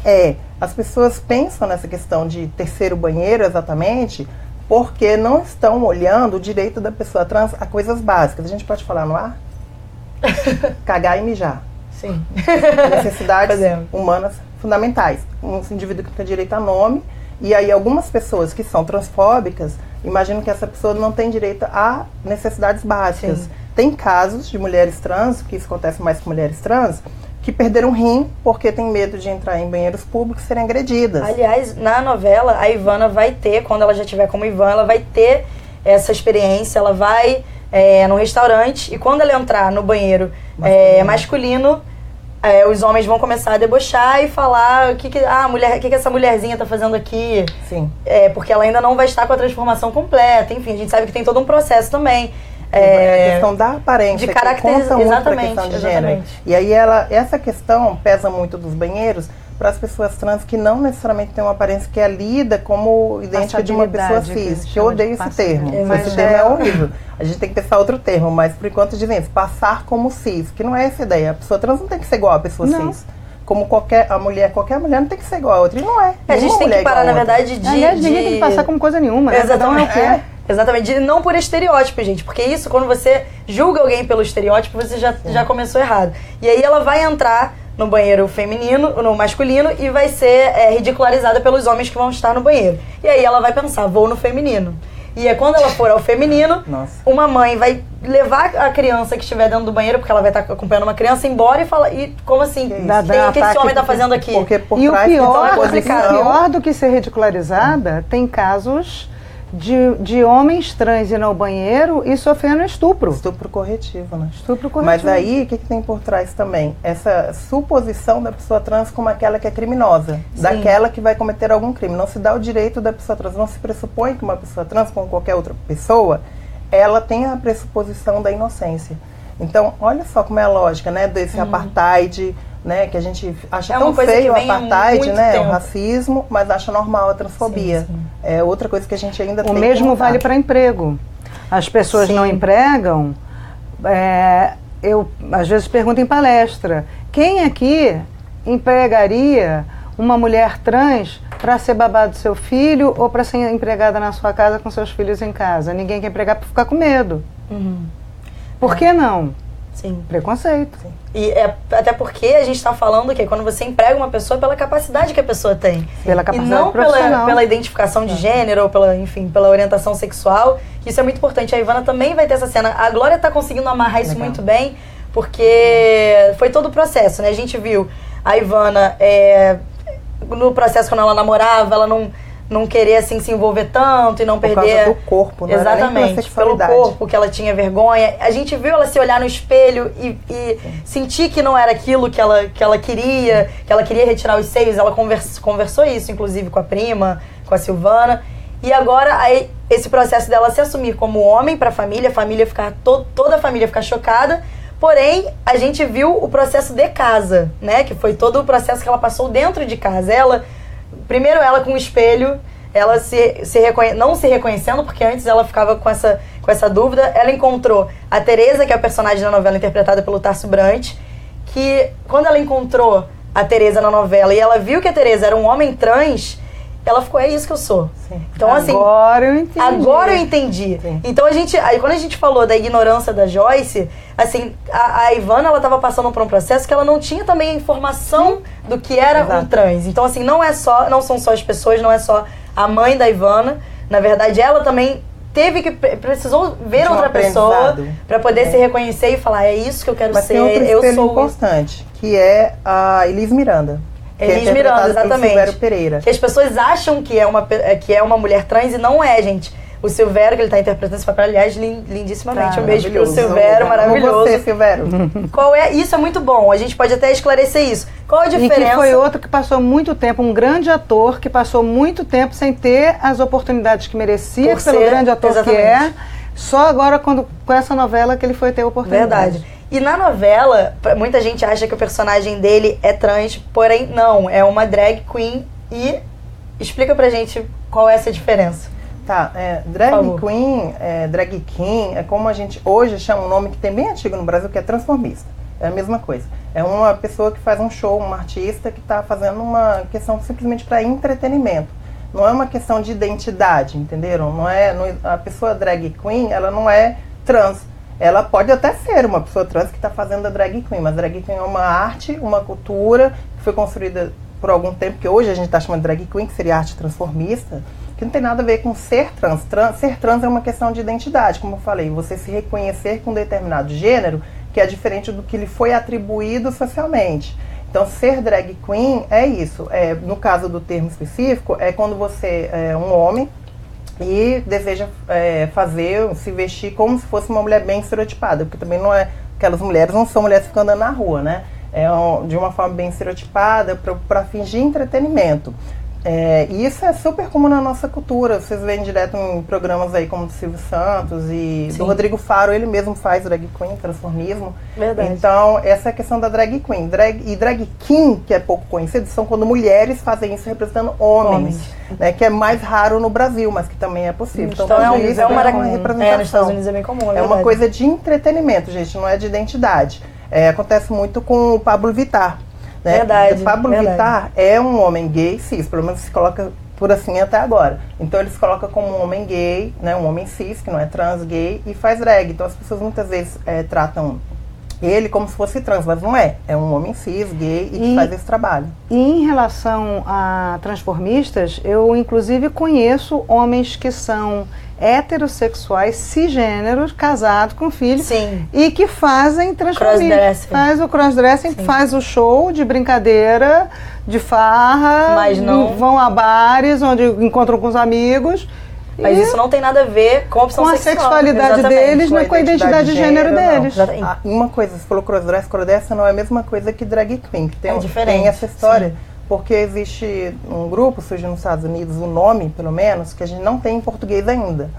as pessoas pensam nessa questão de terceiro banheiro exatamente porque não estão olhando o direito da pessoa trans a coisas básicas. A gente pode falar no ar? Cagar e mijar. Sim. Necessidades humanas fundamentais. Um indivíduo que tem direito a nome, e aí algumas pessoas que são transfóbicas imaginam que essa pessoa não tem direito a necessidades básicas. Sim. Tem casos de mulheres trans, que isso acontece mais com mulheres trans, que perderam rim porque tem medo de entrar em banheiros públicos e serem agredidas. Aliás, na novela, a Ivana vai ter, quando ela já tiver como Ivana, ela vai ter essa experiência, ela vai no restaurante, e quando ela entrar no banheiro masculino, os homens vão começar a debochar e falar o que essa mulherzinha tá fazendo aqui. Sim. Porque ela ainda não vai estar com a transformação completa. Enfim, a gente sabe que tem todo um processo também. A questão da aparência, de caracterização, exatamente, de gênero. E aí essa questão pesa muito dos banheiros, para as pessoas trans que não necessariamente têm uma aparência que é lida como idêntica de uma pessoa cis, que eu odeio esse termo. Esse termo é horrível. A gente tem que pensar outro termo, mas por enquanto dizem isso, passar como cis, que não é essa ideia. A pessoa trans não tem que ser igual a pessoa cis. Como qualquer mulher não tem que ser igual a outra. E não é. A gente tem que parar, na verdade, Aliás, ninguém tem que passar como coisa nenhuma, né? Exatamente. Exatamente, não por estereótipo, gente, porque isso, quando você julga alguém pelo estereótipo, você já começou errado. E aí ela vai entrar no banheiro feminino, no masculino, e vai ser ridicularizada pelos homens que vão estar no banheiro. E aí ela vai pensar, vou no feminino. E é quando ela for ao feminino, uma mãe vai levar a criança que estiver dentro do banheiro, porque ela vai estar acompanhando uma criança, embora e fala, e como assim? O que esse homem está fazendo aqui? Porque por e trás o pior do que ser ridicularizada, tem casos de homens trans ir ao banheiro e sofrendo estupro. Estupro corretivo, né? Estupro corretivo. Mas aí, o que tem por trás também? Essa suposição da pessoa trans como aquela que é criminosa. Sim. Daquela que vai cometer algum crime. Não se dá o direito da pessoa trans. Não se pressupõe que uma pessoa trans, como qualquer outra pessoa, ela tem a pressuposição da inocência. Então, olha só como é a lógica, né? Desse apartheid, né? Que a gente acha tão feio o apartheid, né? O racismo, mas acha normal a transfobia. Sim. É outra coisa que a gente ainda tem que O mesmo vale para emprego. As pessoas não empregam. Eu, às vezes, pergunto em palestra, quem aqui empregaria uma mulher trans para ser babá do seu filho ou para ser empregada na sua casa com seus filhos em casa? Ninguém quer empregar para ficar com medo. Por que não? Sim. Preconceito. Sim. E até porque a gente está falando que quando você emprega uma pessoa pela capacidade que a pessoa tem. Pela capacidade e não pela identificação de gênero ou pela orientação sexual. Isso é muito importante. A Ivana também vai ter essa cena. A Glória está conseguindo amarrar isso muito bem, porque foi todo o processo, né? A gente viu a Ivana no processo quando ela namorava, ela não querer assim se envolver tanto e não perder... Por causa do corpo, não era nem pela sexualidade. Pelo corpo, que ela tinha vergonha. A gente viu ela se olhar no espelho e sentir que não era aquilo que ela queria retirar os seios. Ela conversou isso, inclusive, com a prima, com a Silvana. E agora, aí, esse processo dela se assumir como homem para a família ficar... Toda a família ficar chocada. Porém, a gente viu o processo de casa, né? Que foi todo o processo que ela passou dentro de casa. Primeiro ela com o espelho, ela não se reconhecendo, porque antes ela ficava com essa dúvida. Ela encontrou a Tereza, que é a personagem da novela interpretada pelo Tarso Brant, que quando ela encontrou a Tereza na novela e ela viu que a Tereza era um homem trans, ela ficou, é isso que eu sou. Sim. Então, assim, agora eu entendi. Sim. Então, aí, quando a gente falou da ignorância da Joyce, assim, a Ivana, ela estava passando por um processo que ela não tinha também a informação do que era um trans. Então, assim, não são só as pessoas, não é só a mãe da Ivana. Na verdade, ela também precisou ver outra pessoa para poder se reconhecer e falar, é isso que eu quero ser, tem outro espelho importante, que é a Elis Miranda. Elis Miranda, exatamente. Silvério Pereira. Que as pessoas acham que é uma mulher trans e não é, gente. O Silvério, que ele está interpretando esse papel, aliás, lindissimamente. Um beijo pro Silvério, maravilhoso. Você, Silvério. Isso é muito bom, a gente pode até esclarecer isso. Qual a diferença? E que foi outro que passou muito tempo, um grande ator, que passou muito tempo sem ter as oportunidades que merecia, pelo grande ator que é. Só agora, com essa novela, que ele foi ter a oportunidade. Verdade. E na novela, muita gente acha que o personagem dele é trans, porém não, é uma drag queen. E explica pra gente qual é essa diferença. Tá, drag queen, drag king, é como a gente hoje chama um nome que tem bem antigo no Brasil, que é transformista. É a mesma coisa. É uma pessoa que faz um show, um artista que está fazendo uma questão simplesmente para entretenimento. Não é uma questão de identidade, entenderam? A pessoa drag queen, ela não é trans. Ela pode até ser uma pessoa trans que está fazendo a drag queen, mas drag queen é uma arte, uma cultura que foi construída por algum tempo, que hoje a gente está chamando de drag queen, que seria arte transformista, que não tem nada a ver com ser trans. Ser trans é uma questão de identidade, como eu falei, você se reconhecer com um determinado gênero, que é diferente do que lhe foi atribuído socialmente. Então, ser drag queen é isso. No caso do termo específico, é quando você é um homem e deseja se vestir como se fosse uma mulher bem estereotipada, porque também não é, aquelas mulheres não são mulheres que ficam andando na rua, né? De uma forma bem estereotipada, para fingir entretenimento. E isso é super comum na nossa cultura. Vocês veem direto em programas aí como do Silvio Santos e do Rodrigo Faro, ele mesmo faz drag queen, transformismo. Verdade. Então, essa é a questão da drag queen. Drag king, que é pouco conhecido, são quando mulheres fazem isso representando homens. Né, que é mais raro no Brasil, mas que também é possível. Então é uma representação. Nos Estados Unidos é bem comum. É uma coisa de entretenimento, gente, não é de identidade. Acontece muito com o Pablo Vittar. Né? Verdade. O Pablo Vittar é um homem gay, cis, pelo menos se coloca por assim até agora. Então ele se coloca como um homem gay, né, um homem cis, que não é trans, gay, e faz drag. Então as pessoas muitas vezes tratam ele como se fosse trans, mas não é. É um homem cis, gay e que faz esse trabalho. E em relação a transformistas, eu inclusive conheço homens que são heterossexuais, cisgêneros, casados com filhos, e que fazem transformismo. Faz o crossdressing, faz o show de brincadeira, de farra, mas não vão a bares onde encontram com os amigos. Mas isso não tem nada a ver com a opção sexual. Com a sexualidade deles, nem com a identidade de gênero deles. Uma coisa, você falou crossdress não é a mesma coisa que drag queen. Tem essa história, porque existe um grupo, surgiu nos Estados Unidos, o nome, pelo menos, que a gente não tem em português ainda,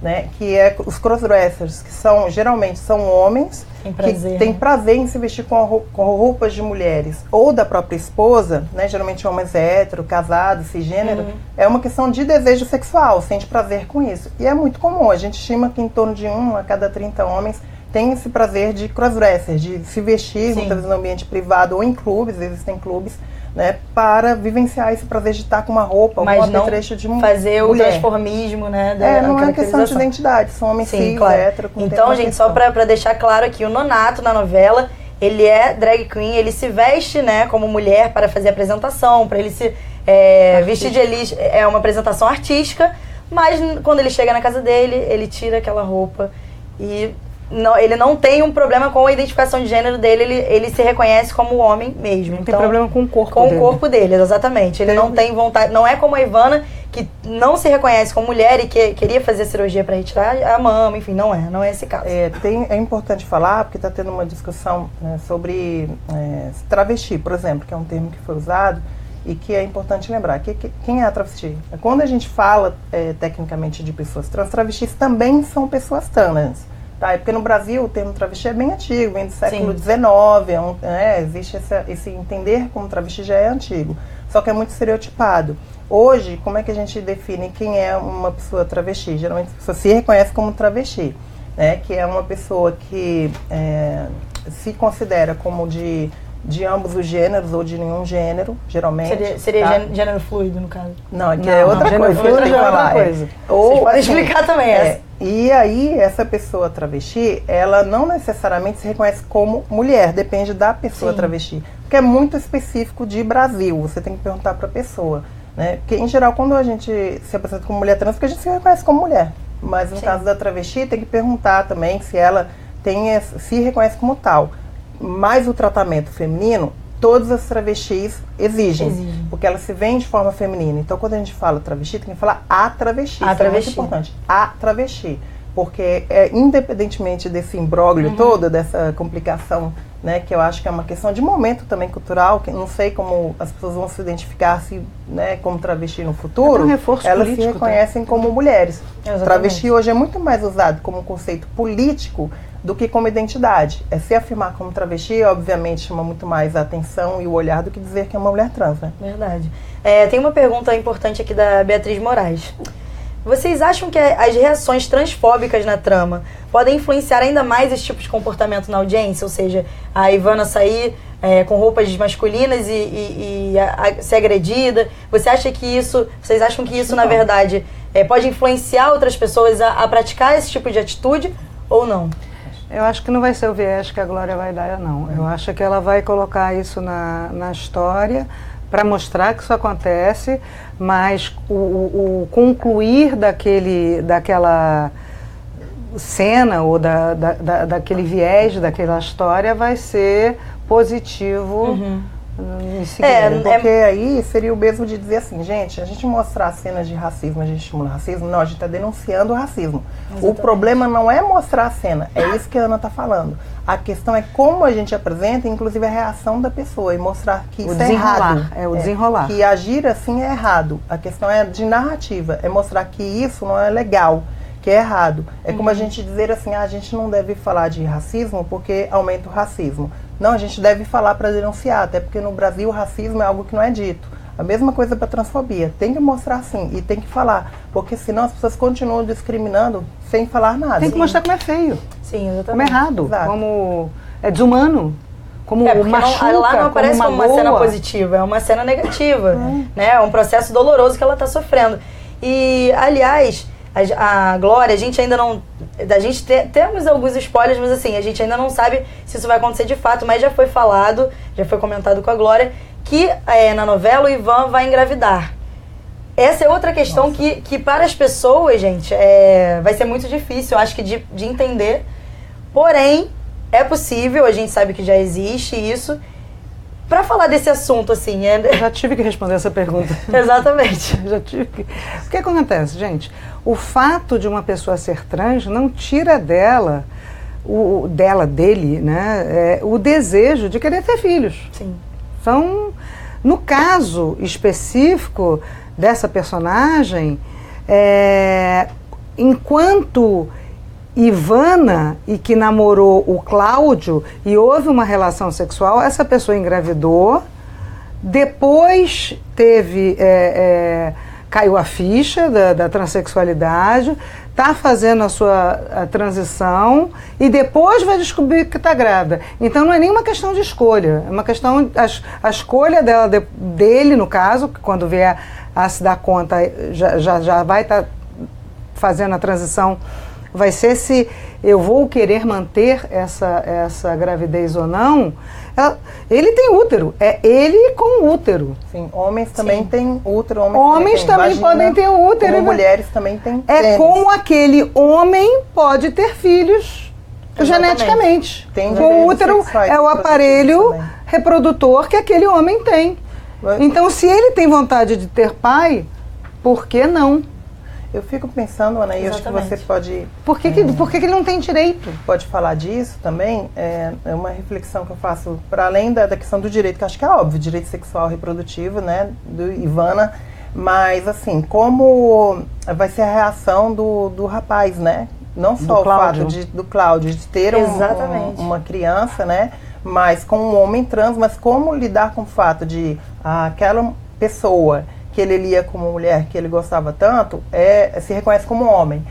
né? Que é os crossdressers, que geralmente são homens que têm prazer em se vestir com roupas de mulheres ou da própria esposa, né? Geralmente homens héteros, casados, cisgênero. É uma questão de desejo sexual, sente prazer com isso. E é muito comum, a gente estima que em torno de 1 a cada 30 homens tem esse prazer de crossdresser, de se vestir, muitas vezes no ambiente privado ou em clubes, existem clubes, né, para vivenciar esse prazer de estar com uma roupa, mas um apetrecho de fazer mulher. O transformismo, né? Não é questão de identidade, são homens cis, hétero. Então, gente, só pra deixar claro aqui, o Nonato na novela, ele é drag queen, ele se veste, né, como mulher para fazer a apresentação, para ele se vestir de elite, é uma apresentação artística, mas quando ele chega na casa dele, ele tira aquela roupa e ele não tem um problema com a identificação de gênero dele, ele se reconhece como homem mesmo. Não tem problema com o corpo dele. Com o corpo dele, exatamente. Ele não tem vontade, não é como a Ivana, que não se reconhece como mulher e que queria fazer a cirurgia para retirar a mama, enfim, não é esse caso. É importante falar, porque está tendo uma discussão, né, sobre travesti, por exemplo, que é um termo que foi usado e que é importante lembrar. Quem é a travesti? Quando a gente fala tecnicamente de pessoas trans, travestis também são pessoas trans. Tá, porque no Brasil o termo travesti é bem antigo, vem do século XIX, existe esse entender como travesti já é antigo, só que é muito estereotipado. Hoje, como é que a gente define quem é uma pessoa travesti? Geralmente a pessoa se reconhece como travesti, né, que é uma pessoa que se considera como de ambos os gêneros ou de nenhum gênero, geralmente. Seria gênero fluido, no caso? Não, é outra coisa. Vocês podem explicar também essa. E aí, essa pessoa travesti, ela não necessariamente se reconhece como mulher, depende da pessoa travesti. Porque é muito específico de Brasil, você tem que perguntar para a pessoa. Né? Porque, em geral, quando a gente se apresenta como mulher trans, porque a gente se reconhece como mulher. Mas no caso da travesti, tem que perguntar também se ela se reconhece como tal. Mas o tratamento feminino, todas as travestis exigem, porque elas se veem de forma feminina. Então, quando a gente fala travesti, tem que falar a travesti. Isso é muito importante. A travesti. Porque, independentemente desse imbróglio todo, dessa complicação, né, que eu acho que é uma questão de momento também cultural, que não sei como as pessoas vão se identificar né, como travesti no futuro, elas se reconhecem como mulheres. Exatamente. Travesti hoje é muito mais usado como conceito político do que como identidade. Se afirmar como travesti, obviamente, chama muito mais a atenção e o olhar do que dizer que é uma mulher trans, né? Verdade. Tem uma pergunta importante aqui da Beatriz Moraes. Vocês acham que as reações transfóbicas na trama podem influenciar ainda mais esse tipo de comportamento na audiência? Ou seja, a Ivana sair com roupas masculinas e ser agredida? Vocês acham que isso, na verdade, pode influenciar outras pessoas a praticar esse tipo de atitude ou não? Eu acho que não vai ser o viés que a Glória vai dar, não. Eu acho que ela vai colocar isso na história para mostrar que isso acontece, mas o concluir daquela cena ou daquele viés daquela história vai ser positivo Porque aí seria o mesmo de dizer assim, gente, a gente mostrar cenas de racismo, a gente estimula racismo, não, a gente está denunciando o racismo. Exatamente. O problema não é mostrar a cena, é isso que a Ana está falando. A questão é como a gente apresenta, inclusive a reação da pessoa, e mostrar que isso é errado. É o desenrolar. Que agir assim é errado. A questão é de narrativa, é mostrar que isso não é legal, que é errado. É como a gente dizer assim, a gente não deve falar de racismo porque aumenta o racismo. Não, a gente deve falar para denunciar, até porque no Brasil o racismo é algo que não é dito. A mesma coisa para a transfobia. Tem que mostrar sim e tem que falar, porque senão as pessoas continuam discriminando sem falar nada. Tem que mostrar como é feio. Sim, exatamente. Como é errado, Exato. Como é desumano. Como machuca, lá não aparece como uma cena positiva, é uma cena negativa. Né? É um processo doloroso que ela está sofrendo. E, aliás, a Glória, a gente ainda não... temos alguns spoilers, mas assim, a gente ainda não sabe se isso vai acontecer de fato, mas já foi falado, já foi comentado com a Glória, que na novela o Ivan vai engravidar. Essa é outra questão que para as pessoas, gente, vai ser muito difícil, eu acho que de entender. Porém, é possível, a gente sabe que já existe isso. Para falar desse assunto, assim... Eu já tive que responder essa pergunta. Exatamente. Já tive que... O que acontece, gente? O fato de uma pessoa ser trans não tira dela, dele, né, o desejo de querer ter filhos. Sim. Então, no caso específico dessa personagem, enquanto Ivana e que namorou o Cláudio e houve uma relação sexual, essa pessoa engravidou, depois caiu a ficha da transexualidade, está fazendo a sua transição e depois vai descobrir que está grávida. Então não é nenhuma questão de escolha, é uma questão, a escolha dele, no caso, que quando vier a se dar conta, já vai estar fazendo a transição, vai ser se eu vou querer manter essa gravidez ou não. Ele tem útero, é ele com útero. Sim, homens também têm útero. Homens também podem ter útero. Como mulheres também têm pênis. Como aquele homem pode ter filhos geneticamente. O útero é o aparelho reprodutor que aquele homem tem. Então, se ele tem vontade de ter pai, por que não? Eu fico pensando, Ana, e acho que você pode... Por que ele não tem direito? Pode falar disso também. É uma reflexão que eu faço, para além da questão do direito, que acho que é óbvio, direito sexual reprodutivo, né, do Ivana, mas assim, como vai ser a reação do rapaz, né? Não só o fato do Cláudio de ter uma criança, né, mas com um homem trans, mas como lidar com o fato de aquela pessoa que ele lia como mulher, que ele gostava tanto, se reconhece como homem.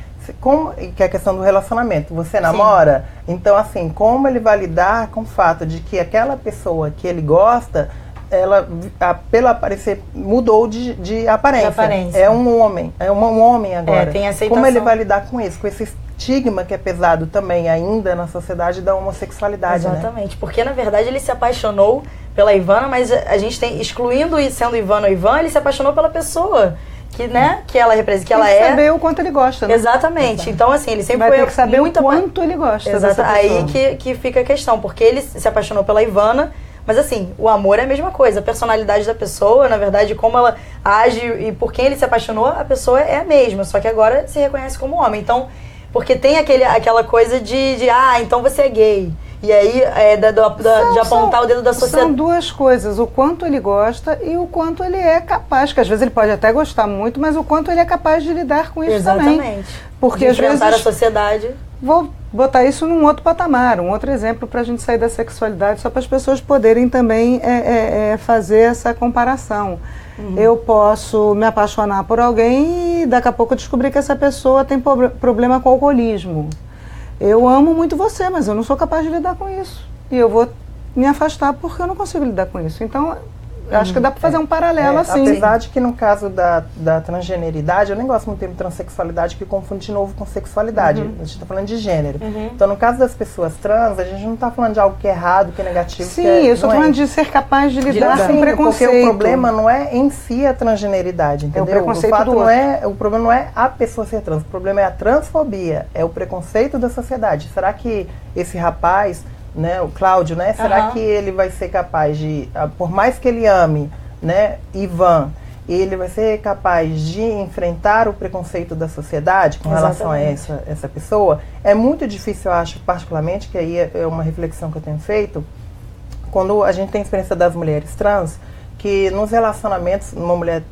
Que é a questão do relacionamento. Você namora? Sim. Então, assim, como ele vai lidar com o fato de que aquela pessoa que ele gosta, ela, pelo aparecer, mudou de aparência. É um homem. É um homem agora. Tem aceitação. Como ele vai lidar com isso? Com esse estigma que é pesado também ainda na sociedade da homossexualidade, Exatamente. Né? Porque, na verdade, ele se apaixonou pela Ivana, mas a gente tem, excluindo e sendo Ivana ou Ivan, ele se apaixonou pela pessoa que, né, que ela representa, que ela é. Tem que saber o quanto ele gosta, né? Exatamente. Então, assim, ele sempre vai ter que saber o quanto ele gosta dessa pessoa. Aí que fica a questão, porque ele se apaixonou pela Ivana, mas assim, o amor é a mesma coisa, a personalidade da pessoa, na verdade, como ela age e por quem ele se apaixonou, a pessoa é a mesma, só que agora se reconhece como homem. Então, porque tem aquela coisa de então você é gay. E aí, de apontar o dedo da sociedade. São duas coisas, o quanto ele gosta e o quanto ele é capaz, que às vezes ele pode até gostar muito, mas o quanto ele é capaz de lidar com isso também. Exatamente. Porque às vezes... a sociedade. Vou botar isso num outro patamar, um outro exemplo para a gente sair da sexualidade, só para as pessoas poderem também fazer essa comparação. Eu posso me apaixonar por alguém e daqui a pouco descobrir que essa pessoa tem problema com o alcoolismo. Eu amo muito você, mas eu não sou capaz de lidar com isso. E eu vou me afastar porque eu não consigo lidar com isso. Então, eu acho que dá para fazer um paralelo assim. Apesar de que no caso da transgeneridade, eu nem gosto muito do termo transexualidade, que confunde de novo com sexualidade. A gente está falando de gênero. Então, no caso das pessoas trans, a gente não está falando de algo que é errado, que é negativo. Sim, eu estou falando de ser capaz de lidar com preconceito. Porque o problema não é em si a transgeneridade, entendeu? É o preconceito do outro. O problema não é a pessoa ser trans, o problema é a transfobia, é o preconceito da sociedade. Será que esse rapaz né, o Cláudio, né? Será que ele vai ser capaz de, por mais que ele ame, né, Ivan, ele vai ser capaz de enfrentar o preconceito da sociedade com relação a essa pessoa? É muito difícil, eu acho, particularmente, que aí é uma reflexão que eu tenho feito, quando a gente tem a experiência das mulheres trans, que nos relacionamentos, uma mulher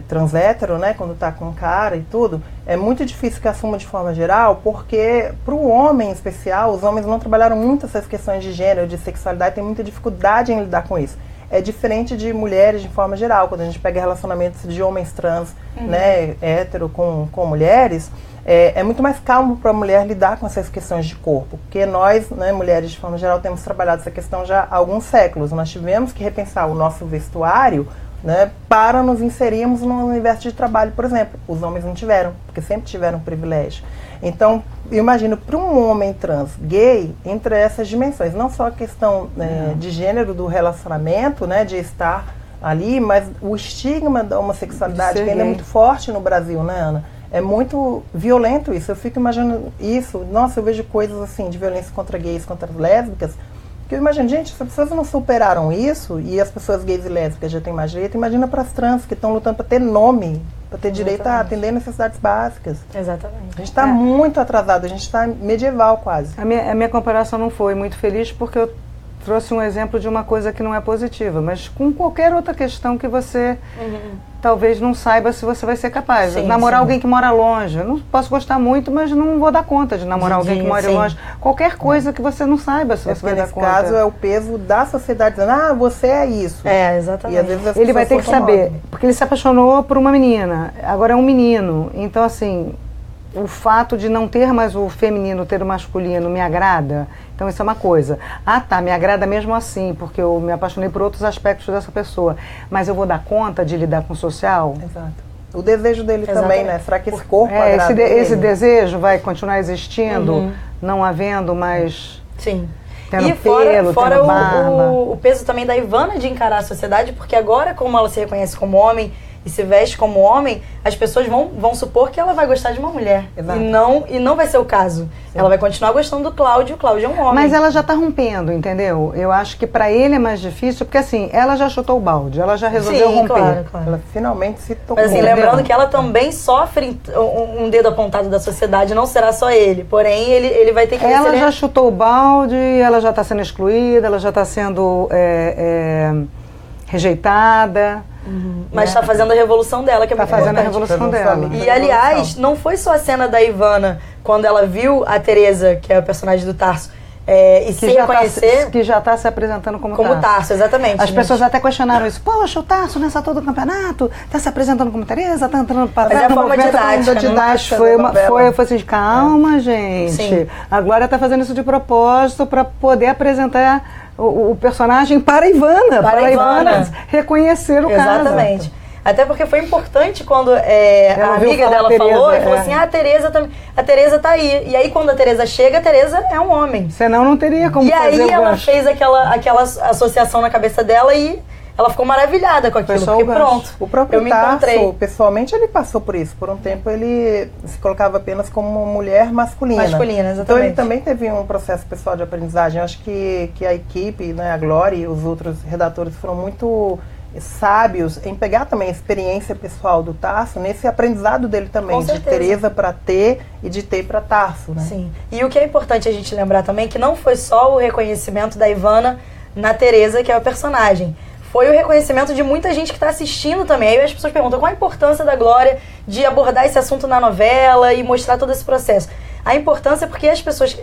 trans hétero, né, quando está com um cara e tudo, é muito difícil que assuma de forma geral, porque para o homem em especial, os homens não trabalharam muito essas questões de gênero, de sexualidade, tem muita dificuldade em lidar com isso. É diferente de mulheres de forma geral, quando a gente pega relacionamentos de homens trans, né, hétero com mulheres, é muito mais calmo para a mulher lidar com essas questões de corpo, porque nós, né, mulheres de forma geral, temos trabalhado essa questão já há alguns séculos. Nós tivemos que repensar o nosso vestuário, né, para nos inserirmos no universo de trabalho, por exemplo. Os homens não tiveram, porque sempre tiveram privilégio. Então, eu imagino, para um homem trans gay, entre essas dimensões, não só a questão de gênero do relacionamento, né, de estar ali, mas o estigma da homossexualidade, que ainda é muito forte no Brasil, né, Ana? É muito violento isso. Eu fico imaginando isso. Nossa, eu vejo coisas assim de violência contra gays, contra lésbicas, que eu imagino, gente, se as pessoas não superaram isso, e as pessoas gays e lésbicas já têm mais direito, imagina para as trans que estão lutando para ter nome, para ter direito a atender necessidades básicas. Exatamente. A gente está muito atrasado, a gente está medieval quase. A minha comparação não foi muito feliz porque eu trouxe um exemplo de uma coisa que não é positiva, mas com qualquer outra questão que você talvez não saiba se você vai ser capaz. Namorar alguém que mora longe, eu não posso gostar muito, mas não vou dar conta de namorar alguém que mora longe. Qualquer coisa que você não saiba se você vai dar conta. Nesse caso é o peso da sociedade dizendo, você é isso. Exatamente. E às vezes ele vai ter que saber, porque ele se apaixonou por uma menina, agora é um menino, então assim, o fato de não ter mais o feminino, ter o masculino, me agrada. Então isso é uma coisa. Me agrada mesmo assim, porque eu me apaixonei por outros aspectos dessa pessoa. Mas eu vou dar conta de lidar com o social? Exato. O desejo dele também, né? Será que esse corpo agrada esse desejo vai continuar existindo, não havendo mais... Sim. Tendo e pelo, fora tendo barba. o peso também da Ivana de encarar a sociedade, porque agora, como ela se reconhece como homem e se veste como homem, as pessoas vão supor que ela vai gostar de uma mulher. E não vai ser o caso. Ela vai continuar gostando do Cláudio, o Cláudio é um homem. Mas ela já está rompendo, entendeu? Eu acho que para ele é mais difícil, porque assim, ela já chutou o balde, ela já resolveu romper. Claro. Ela finalmente se tocou. Mas assim, lembrando que ela também sofre um dedo apontado da sociedade, não será só ele. Porém, ele vai ter que... Ela já chutou o balde, ela já está sendo excluída, ela já está sendo rejeitada. Mas está fazendo a revolução dela, que é muito importante. Está fazendo a revolução dela. E, aliás, não foi só a cena da Ivana, quando ela viu a Tereza, que é a personagem do Tarso, e se reconhecer... Que já está se apresentando como Tarso, exatamente. As pessoas até questionaram isso. Poxa, o Tarso nessa altura do campeonato está se apresentando como Tereza, está entrando para trás. Mas é a forma didática. Mas foi assim, calma, gente. Sim. A Glória está fazendo isso de propósito para poder apresentar o personagem para a Ivana. Para a Ivana reconhecer o caso. Exatamente. Até porque foi importante quando a amiga dela falou assim, a Tereza tá aí. E aí quando a Tereza chega, a Tereza é um homem. Senão não teria como fazer. E aí ela fez aquela associação na cabeça dela e ela ficou maravilhada com aquilo. Porque pronto, o próprio Tarso, pessoalmente, ele passou por isso. Por um tempo ele se colocava apenas como mulher masculina. Exatamente. Então ele também teve um processo pessoal de aprendizagem. Eu acho que a equipe, né, a Glória e os outros redatores foram muito sábios em pegar também a experiência pessoal do Tarso, nesse aprendizado dele também, de Tereza para ter e de ter para Tarso, né? Sim. E o que é importante a gente lembrar também, que não foi só o reconhecimento da Ivana na Tereza, que é a personagem. Foi o reconhecimento de muita gente que está assistindo também. Aí as pessoas perguntam qual a importância da Glória de abordar esse assunto na novela e mostrar todo esse processo. A importância é porque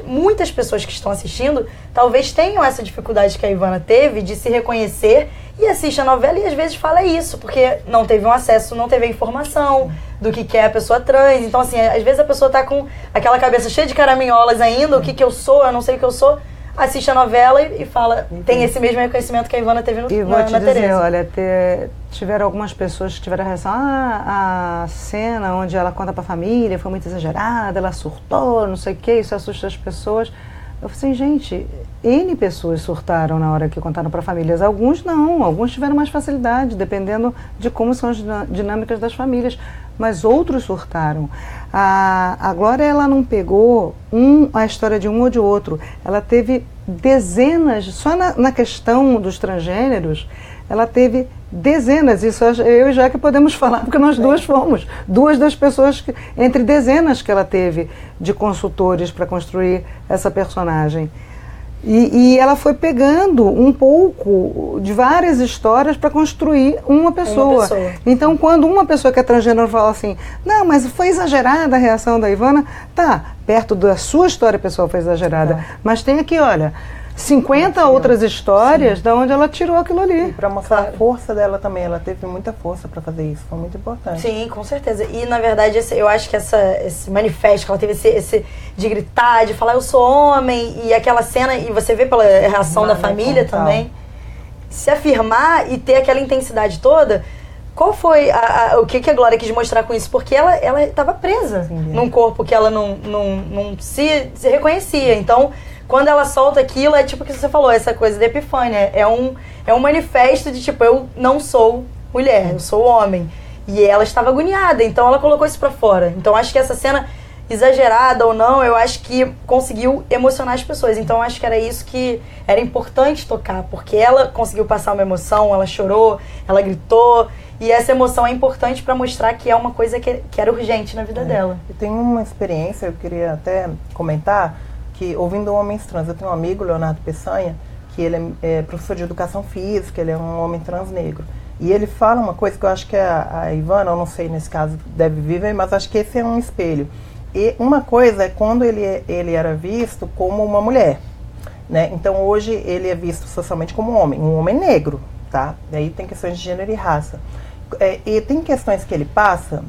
muitas pessoas que estão assistindo, talvez tenham essa dificuldade que a Ivana teve de se reconhecer e assiste a novela e às vezes fala isso, porque não teve um acesso, não teve a informação do que é a pessoa trans. Então, assim, às vezes a pessoa tá com aquela cabeça cheia de caraminholas ainda, o que eu sou, eu não sei o que eu sou, assiste a novela e fala, tem esse mesmo reconhecimento que a Ivana teve na Tereza. E vou te dizer, olha, tiveram algumas pessoas que tiveram a reação, a cena onde ela conta pra família foi muito exagerada, ela surtou, não sei o que, isso assusta as pessoas. Eu falei assim, gente, N pessoas surtaram na hora que contaram para famílias. Alguns não, alguns tiveram mais facilidade, dependendo de como são as dinâmicas das famílias. Mas outros surtaram. A Glória, ela não pegou a história de um ou de outro. Ela teve dezenas, só na questão dos transgêneros, ela teve dezenas, isso eu e Jaque podemos falar, porque nós duas fomos. Duas das pessoas, entre dezenas que ela teve de consultores para construir essa personagem. E ela foi pegando um pouco de várias histórias para construir uma pessoa. Então, quando uma pessoa que é transgênero fala assim, não, mas foi exagerada a reação da Ivana, tá, perto da sua história pessoal foi exagerada. Tá. Mas tem aqui, olha, 50 outras histórias da onde ela tirou aquilo ali. E para mostrar a força dela também, ela teve muita força para fazer isso, foi muito importante. Sim, com certeza. E na verdade eu acho que esse manifesto que ela teve, esse de gritar, de falar eu sou homem, e aquela cena, e você vê pela reação da família também, se afirmar e ter aquela intensidade toda. Qual foi o que a Glória quis mostrar com isso? Porque ela estava presa num corpo que ela não se reconhecia. Então, quando ela solta aquilo, é tipo o que você falou, essa coisa da epifânia. É um manifesto de tipo, eu não sou mulher, eu sou homem. E ela estava agoniada, então ela colocou isso pra fora. Então acho que essa cena, exagerada ou não, eu acho que conseguiu emocionar as pessoas. Então acho que era isso que era importante tocar, porque ela conseguiu passar uma emoção, ela chorou, ela gritou. E essa emoção é importante para mostrar que é uma coisa que era urgente na vida dela. Eu tenho uma experiência, eu queria até comentar, que ouvindo Homens Trans, eu tenho um amigo, Leonardo Peçanha, que ele é professor de educação física, ele é um homem trans negro. E ele fala uma coisa que eu acho que a Ivana, eu não sei nesse caso, deve viver, mas acho que esse é um espelho. E uma coisa é quando ele era visto como uma mulher, né? Então hoje ele é visto socialmente como um homem negro, tá? Daí tem questões de gênero e raça. E tem questões que ele passa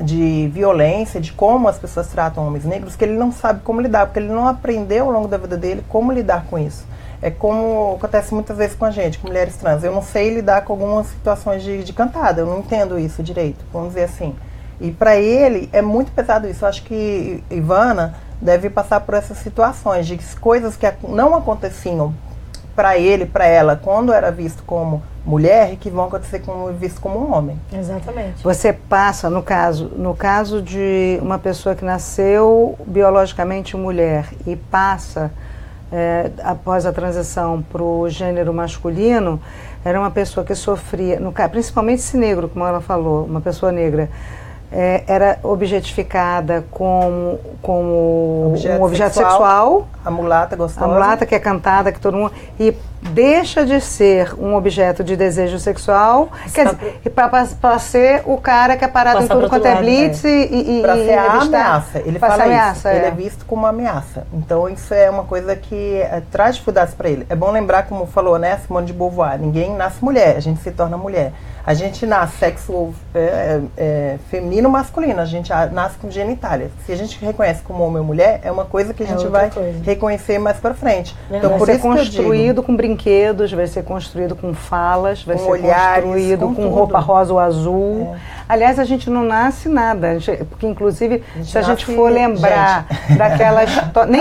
de violência, de como as pessoas tratam homens negros, que ele não sabe como lidar, porque ele não aprendeu ao longo da vida dele como lidar com isso. É como acontece muitas vezes com a gente, com mulheres trans. Eu não sei lidar com algumas situações de cantada, eu não entendo isso direito, vamos dizer assim. E para ele é muito pesado isso. Eu acho que Ivana deve passar por essas situações de coisas que não aconteciam para ele, para ela, quando era visto como mulher, e que vão acontecer visto como um homem. Exatamente. Você passa, no caso de uma pessoa que nasceu biologicamente mulher e passa, após a transição para o gênero masculino, era uma pessoa que sofria, principalmente esse negro, como ela falou, uma pessoa negra, era objetificada como um objeto sexual. A mulata gostosa. A mulata que é cantada, que todo mundo... E deixa de ser um objeto de desejo sexual, quer dizer, para ser o cara que é parado em tudo quanto é blitz para ser a ameaça. Ele fala ameaça, isso. Ele é visto como uma ameaça. Então isso é uma coisa que traz dificuldades para ele. É bom lembrar, como falou, né, Simone de Beauvoir, ninguém nasce mulher, a gente se torna mulher. A gente nasce sexo feminino ou masculino, a gente nasce com genitália. Se a gente reconhece como homem ou mulher, é uma coisa que a gente vai reconhecer mais pra frente. Então, por isso que eu digo, vai ser construído com brinquedos, vai ser construído com falas, vai ser construído com roupa rosa ou azul. Aliás, a gente não nasce nada, porque inclusive, se a gente for lembrar daquela história,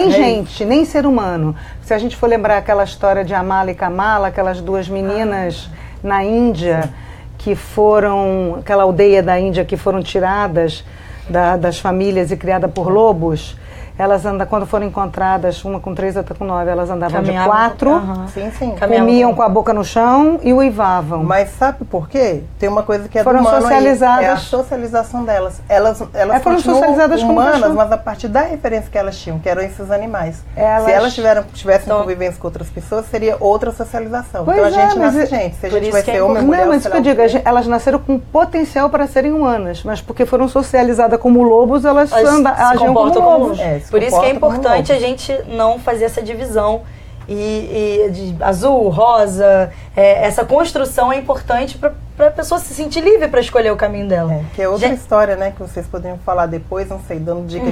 nem ser humano, se a gente for lembrar aquela história de Amala e Kamala, aquelas duas meninas na Índia, que foram, aquela aldeia da Índia que foram tiradas das famílias e criadas por lobos, elas quando foram encontradas, uma com 3, outra com 9, elas andavam de 4, comiam com a boca no chão e uivavam. Mas sabe por quê? Tem uma coisa que foram socializadas. Aí, é a socialização delas. Elas foram socializadas como humanas, mas a partir da referência que elas tinham, que eram esses animais. Se elas tivessem convivência com outras pessoas, seria outra socialização. Então a gente nasce gente. Se a gente vai ser homem ou mulher... Não, mas isso que eu digo, elas nasceram com potencial para serem humanas, mas porque foram socializadas como lobos, elas agiam como lobos. Por isso que é importante a gente não fazer essa divisão de azul, rosa, essa construção é importante para a pessoa se sentir livre para escolher o caminho dela. Que é outra história, né, que vocês poderiam falar depois, não sei, dando dica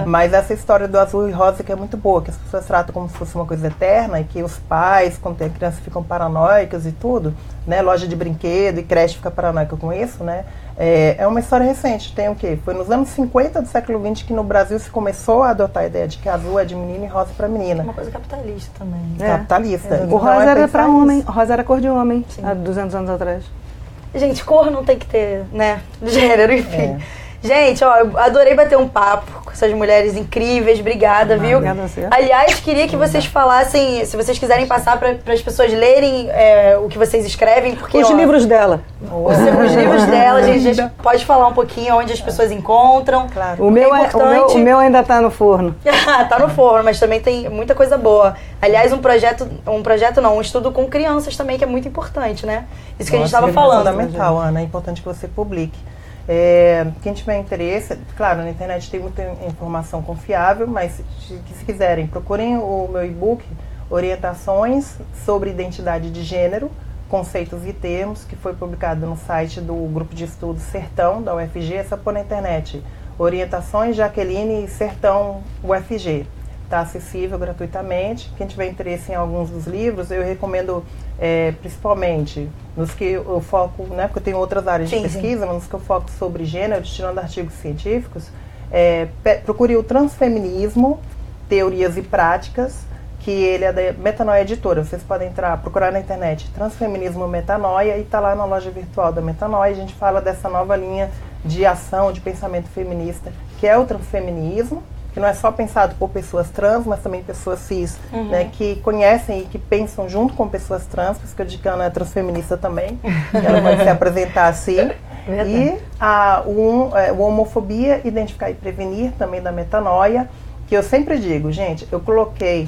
mas essa história do azul e rosa que é muito boa, que as pessoas tratam como se fosse uma coisa eterna e que os pais, quando tem criança, ficam paranoicas e tudo, né, loja de brinquedo e creche fica paranoica com isso, né, É uma história recente, tem o quê? Foi nos anos 50 do século XX que no Brasil se começou a adotar a ideia de que azul é de menino e rosa para menina. Uma coisa capitalista também. Capitalista. O rosa era para homem, rosa era cor de homem, há 200 anos atrás. Gente, cor não tem que ter, né, gênero, enfim. Gente, ó, eu adorei bater um papo com essas mulheres incríveis. Obrigada, viu? Obrigada a você. Aliás, queria que vocês falassem, se vocês quiserem passar para as pessoas lerem o que vocês escrevem. Porque, os livros dela. Os livros dela, gente, pode falar um pouquinho onde as pessoas encontram. Claro. O meu ainda está no forno. Tá no forno, mas também tem muita coisa boa. Aliás, um estudo com crianças também, que é muito importante, né? Isso que a gente estava falando. É fundamental, Ana, é importante que você publique. Quem tiver interesse, claro, na internet tem muita informação confiável, mas se quiserem, procurem o meu e-book Orientações sobre Identidade de Gênero, Conceitos e Termos, que foi publicado no site do Grupo de Estudos Sertão, da UFG. É só pôr na internet Orientações Jaqueline Sertão UFG. Está acessível gratuitamente. Quem tiver interesse em alguns dos livros, eu recomendo principalmente nos que eu foco, né, porque eu tenho outras áreas de pesquisa, mas nos que eu foco sobre gênero, tirando artigos científicos, procure o Transfeminismo, Teorias e Práticas, que ele é da Metanoia Editora. Vocês podem procurar na internet Transfeminismo Metanoia, e está lá na loja virtual da Metanoia. A gente fala dessa nova linha de ação, de pensamento feminista, que é o transfeminismo, que não é só pensado por pessoas trans, mas também pessoas cis, né, que conhecem e que pensam junto com pessoas trans, por isso que eu digo que a Ana é transfeminista também, ela pode se apresentar assim. E o Homofobia, Identificar e Prevenir, também da Metanoia, que eu sempre digo, gente, eu coloquei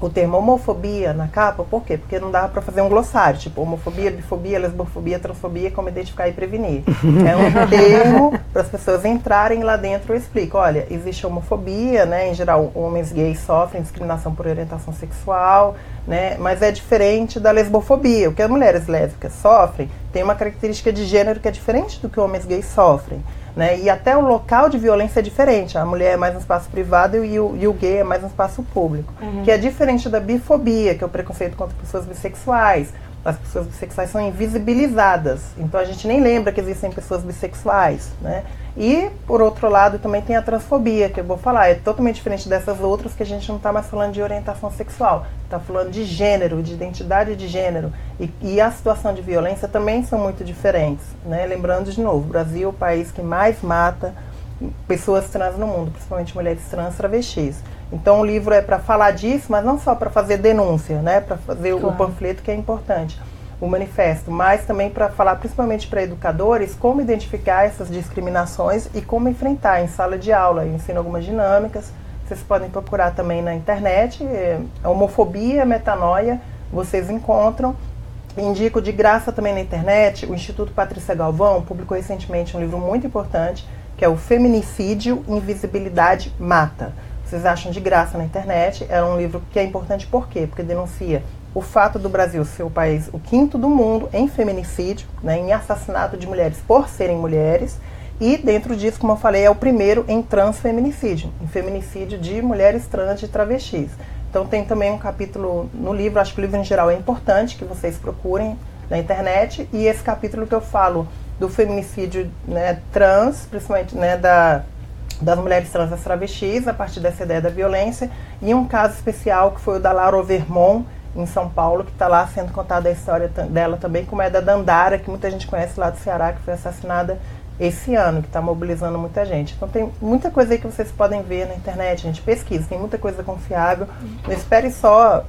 o termo homofobia na capa, por quê? Porque não dava para fazer um glossário, tipo homofobia, bifobia, lesbofobia, transfobia, como identificar e prevenir. É um termo para as pessoas entrarem lá dentro. Eu explico, olha, existe homofobia, né? Em geral, homens gays sofrem discriminação por orientação sexual, né? Mas é diferente da lesbofobia. O que as mulheres lésbicas sofrem tem uma característica de gênero que é diferente do que homens gays sofrem. Né? E até o local de violência é diferente. A mulher é mais no espaço privado e o gay é mais no espaço público. Que é diferente da bifobia, que é o preconceito contra pessoas bissexuais. As pessoas bissexuais são invisibilizadas. Então a gente nem lembra que existem pessoas bissexuais. Né? E, por outro lado, também tem a transfobia, que eu vou falar. É totalmente diferente dessas outras, que a gente não está mais falando de orientação sexual. Está falando de gênero, de identidade de gênero. E a situação de violência também são muito diferentes. Né? Lembrando, de novo, o Brasil é o país que mais mata pessoas trans no mundo, principalmente mulheres trans travestis. Então o livro é para falar disso, mas não só para fazer denúncia, né? Para fazer o panfleto, que é importante, o manifesto, mas também para falar principalmente para educadores como identificar essas discriminações e como enfrentar em sala de aula. Eu ensino algumas dinâmicas, vocês podem procurar também na internet, a Homofobia, Metanoia, vocês encontram. Indico de graça também na internet, o Instituto Patrícia Galvão publicou recentemente um livro muito importante, que é o Feminicídio, Invisibilidade Mata. Vocês acham de graça na internet. É um livro que é importante por quê? Porque denuncia o fato do Brasil ser o país, o 5º do mundo em feminicídio, né, em assassinato de mulheres por serem mulheres, e dentro disso, como eu falei, é o primeiro em transfeminicídio, em feminicídio de mulheres trans e travestis. Então tem também um capítulo no livro, acho que o livro em geral é importante que vocês procurem na internet, e esse capítulo que eu falo do feminicídio, né, trans, principalmente, né, das mulheres trans e das travestis, a partir dessa ideia da violência, e um caso especial que foi o da Laura Overmont, em São Paulo, que está lá sendo contada a história dela também, como é da Dandara, que muita gente conhece lá do Ceará, que foi assassinada esse ano, que está mobilizando muita gente. Então tem muita coisa aí que vocês podem ver na internet, gente, pesquisa, tem muita coisa confiável. Não espere só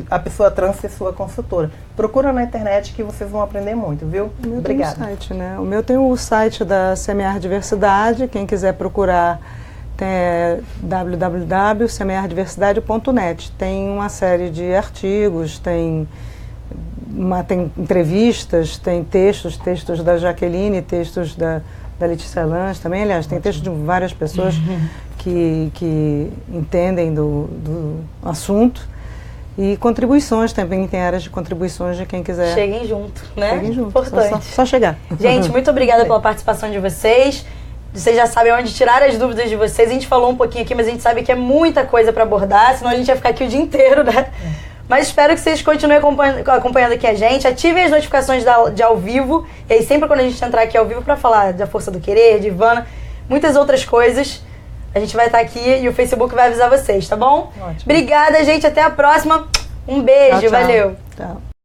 a pessoa trans ser sua consultora. Procura na internet que vocês vão aprender muito, viu? Obrigada. Tem um site, né? O meu tem o site da Semear Diversidade, quem quiser procurar tem www.semeardiversidade.net. Tem uma série de artigos, tem entrevistas, tem textos da Jaqueline, textos da Letícia Lange também, aliás, tem textos de várias pessoas que entendem do assunto, e contribuições também, tem áreas de contribuições de quem quiser. Cheguem junto, né? Cheguem junto, importante. Só chegar. Gente, muito obrigada pela participação de vocês. Vocês já sabem onde tirar as dúvidas de vocês. A gente falou um pouquinho aqui, mas a gente sabe que é muita coisa para abordar, senão a gente ia ficar aqui o dia inteiro, né? Mas espero que vocês continuem acompanhando aqui a gente. Ativem as notificações de ao vivo. E aí sempre quando a gente entrar aqui ao vivo pra falar da Força do Querer, de Ivana, muitas outras coisas, a gente vai estar aqui e o Facebook vai avisar vocês, tá bom? Ótimo. Obrigada, gente. Até a próxima. Um beijo. Tchau, tchau. Valeu. Tchau.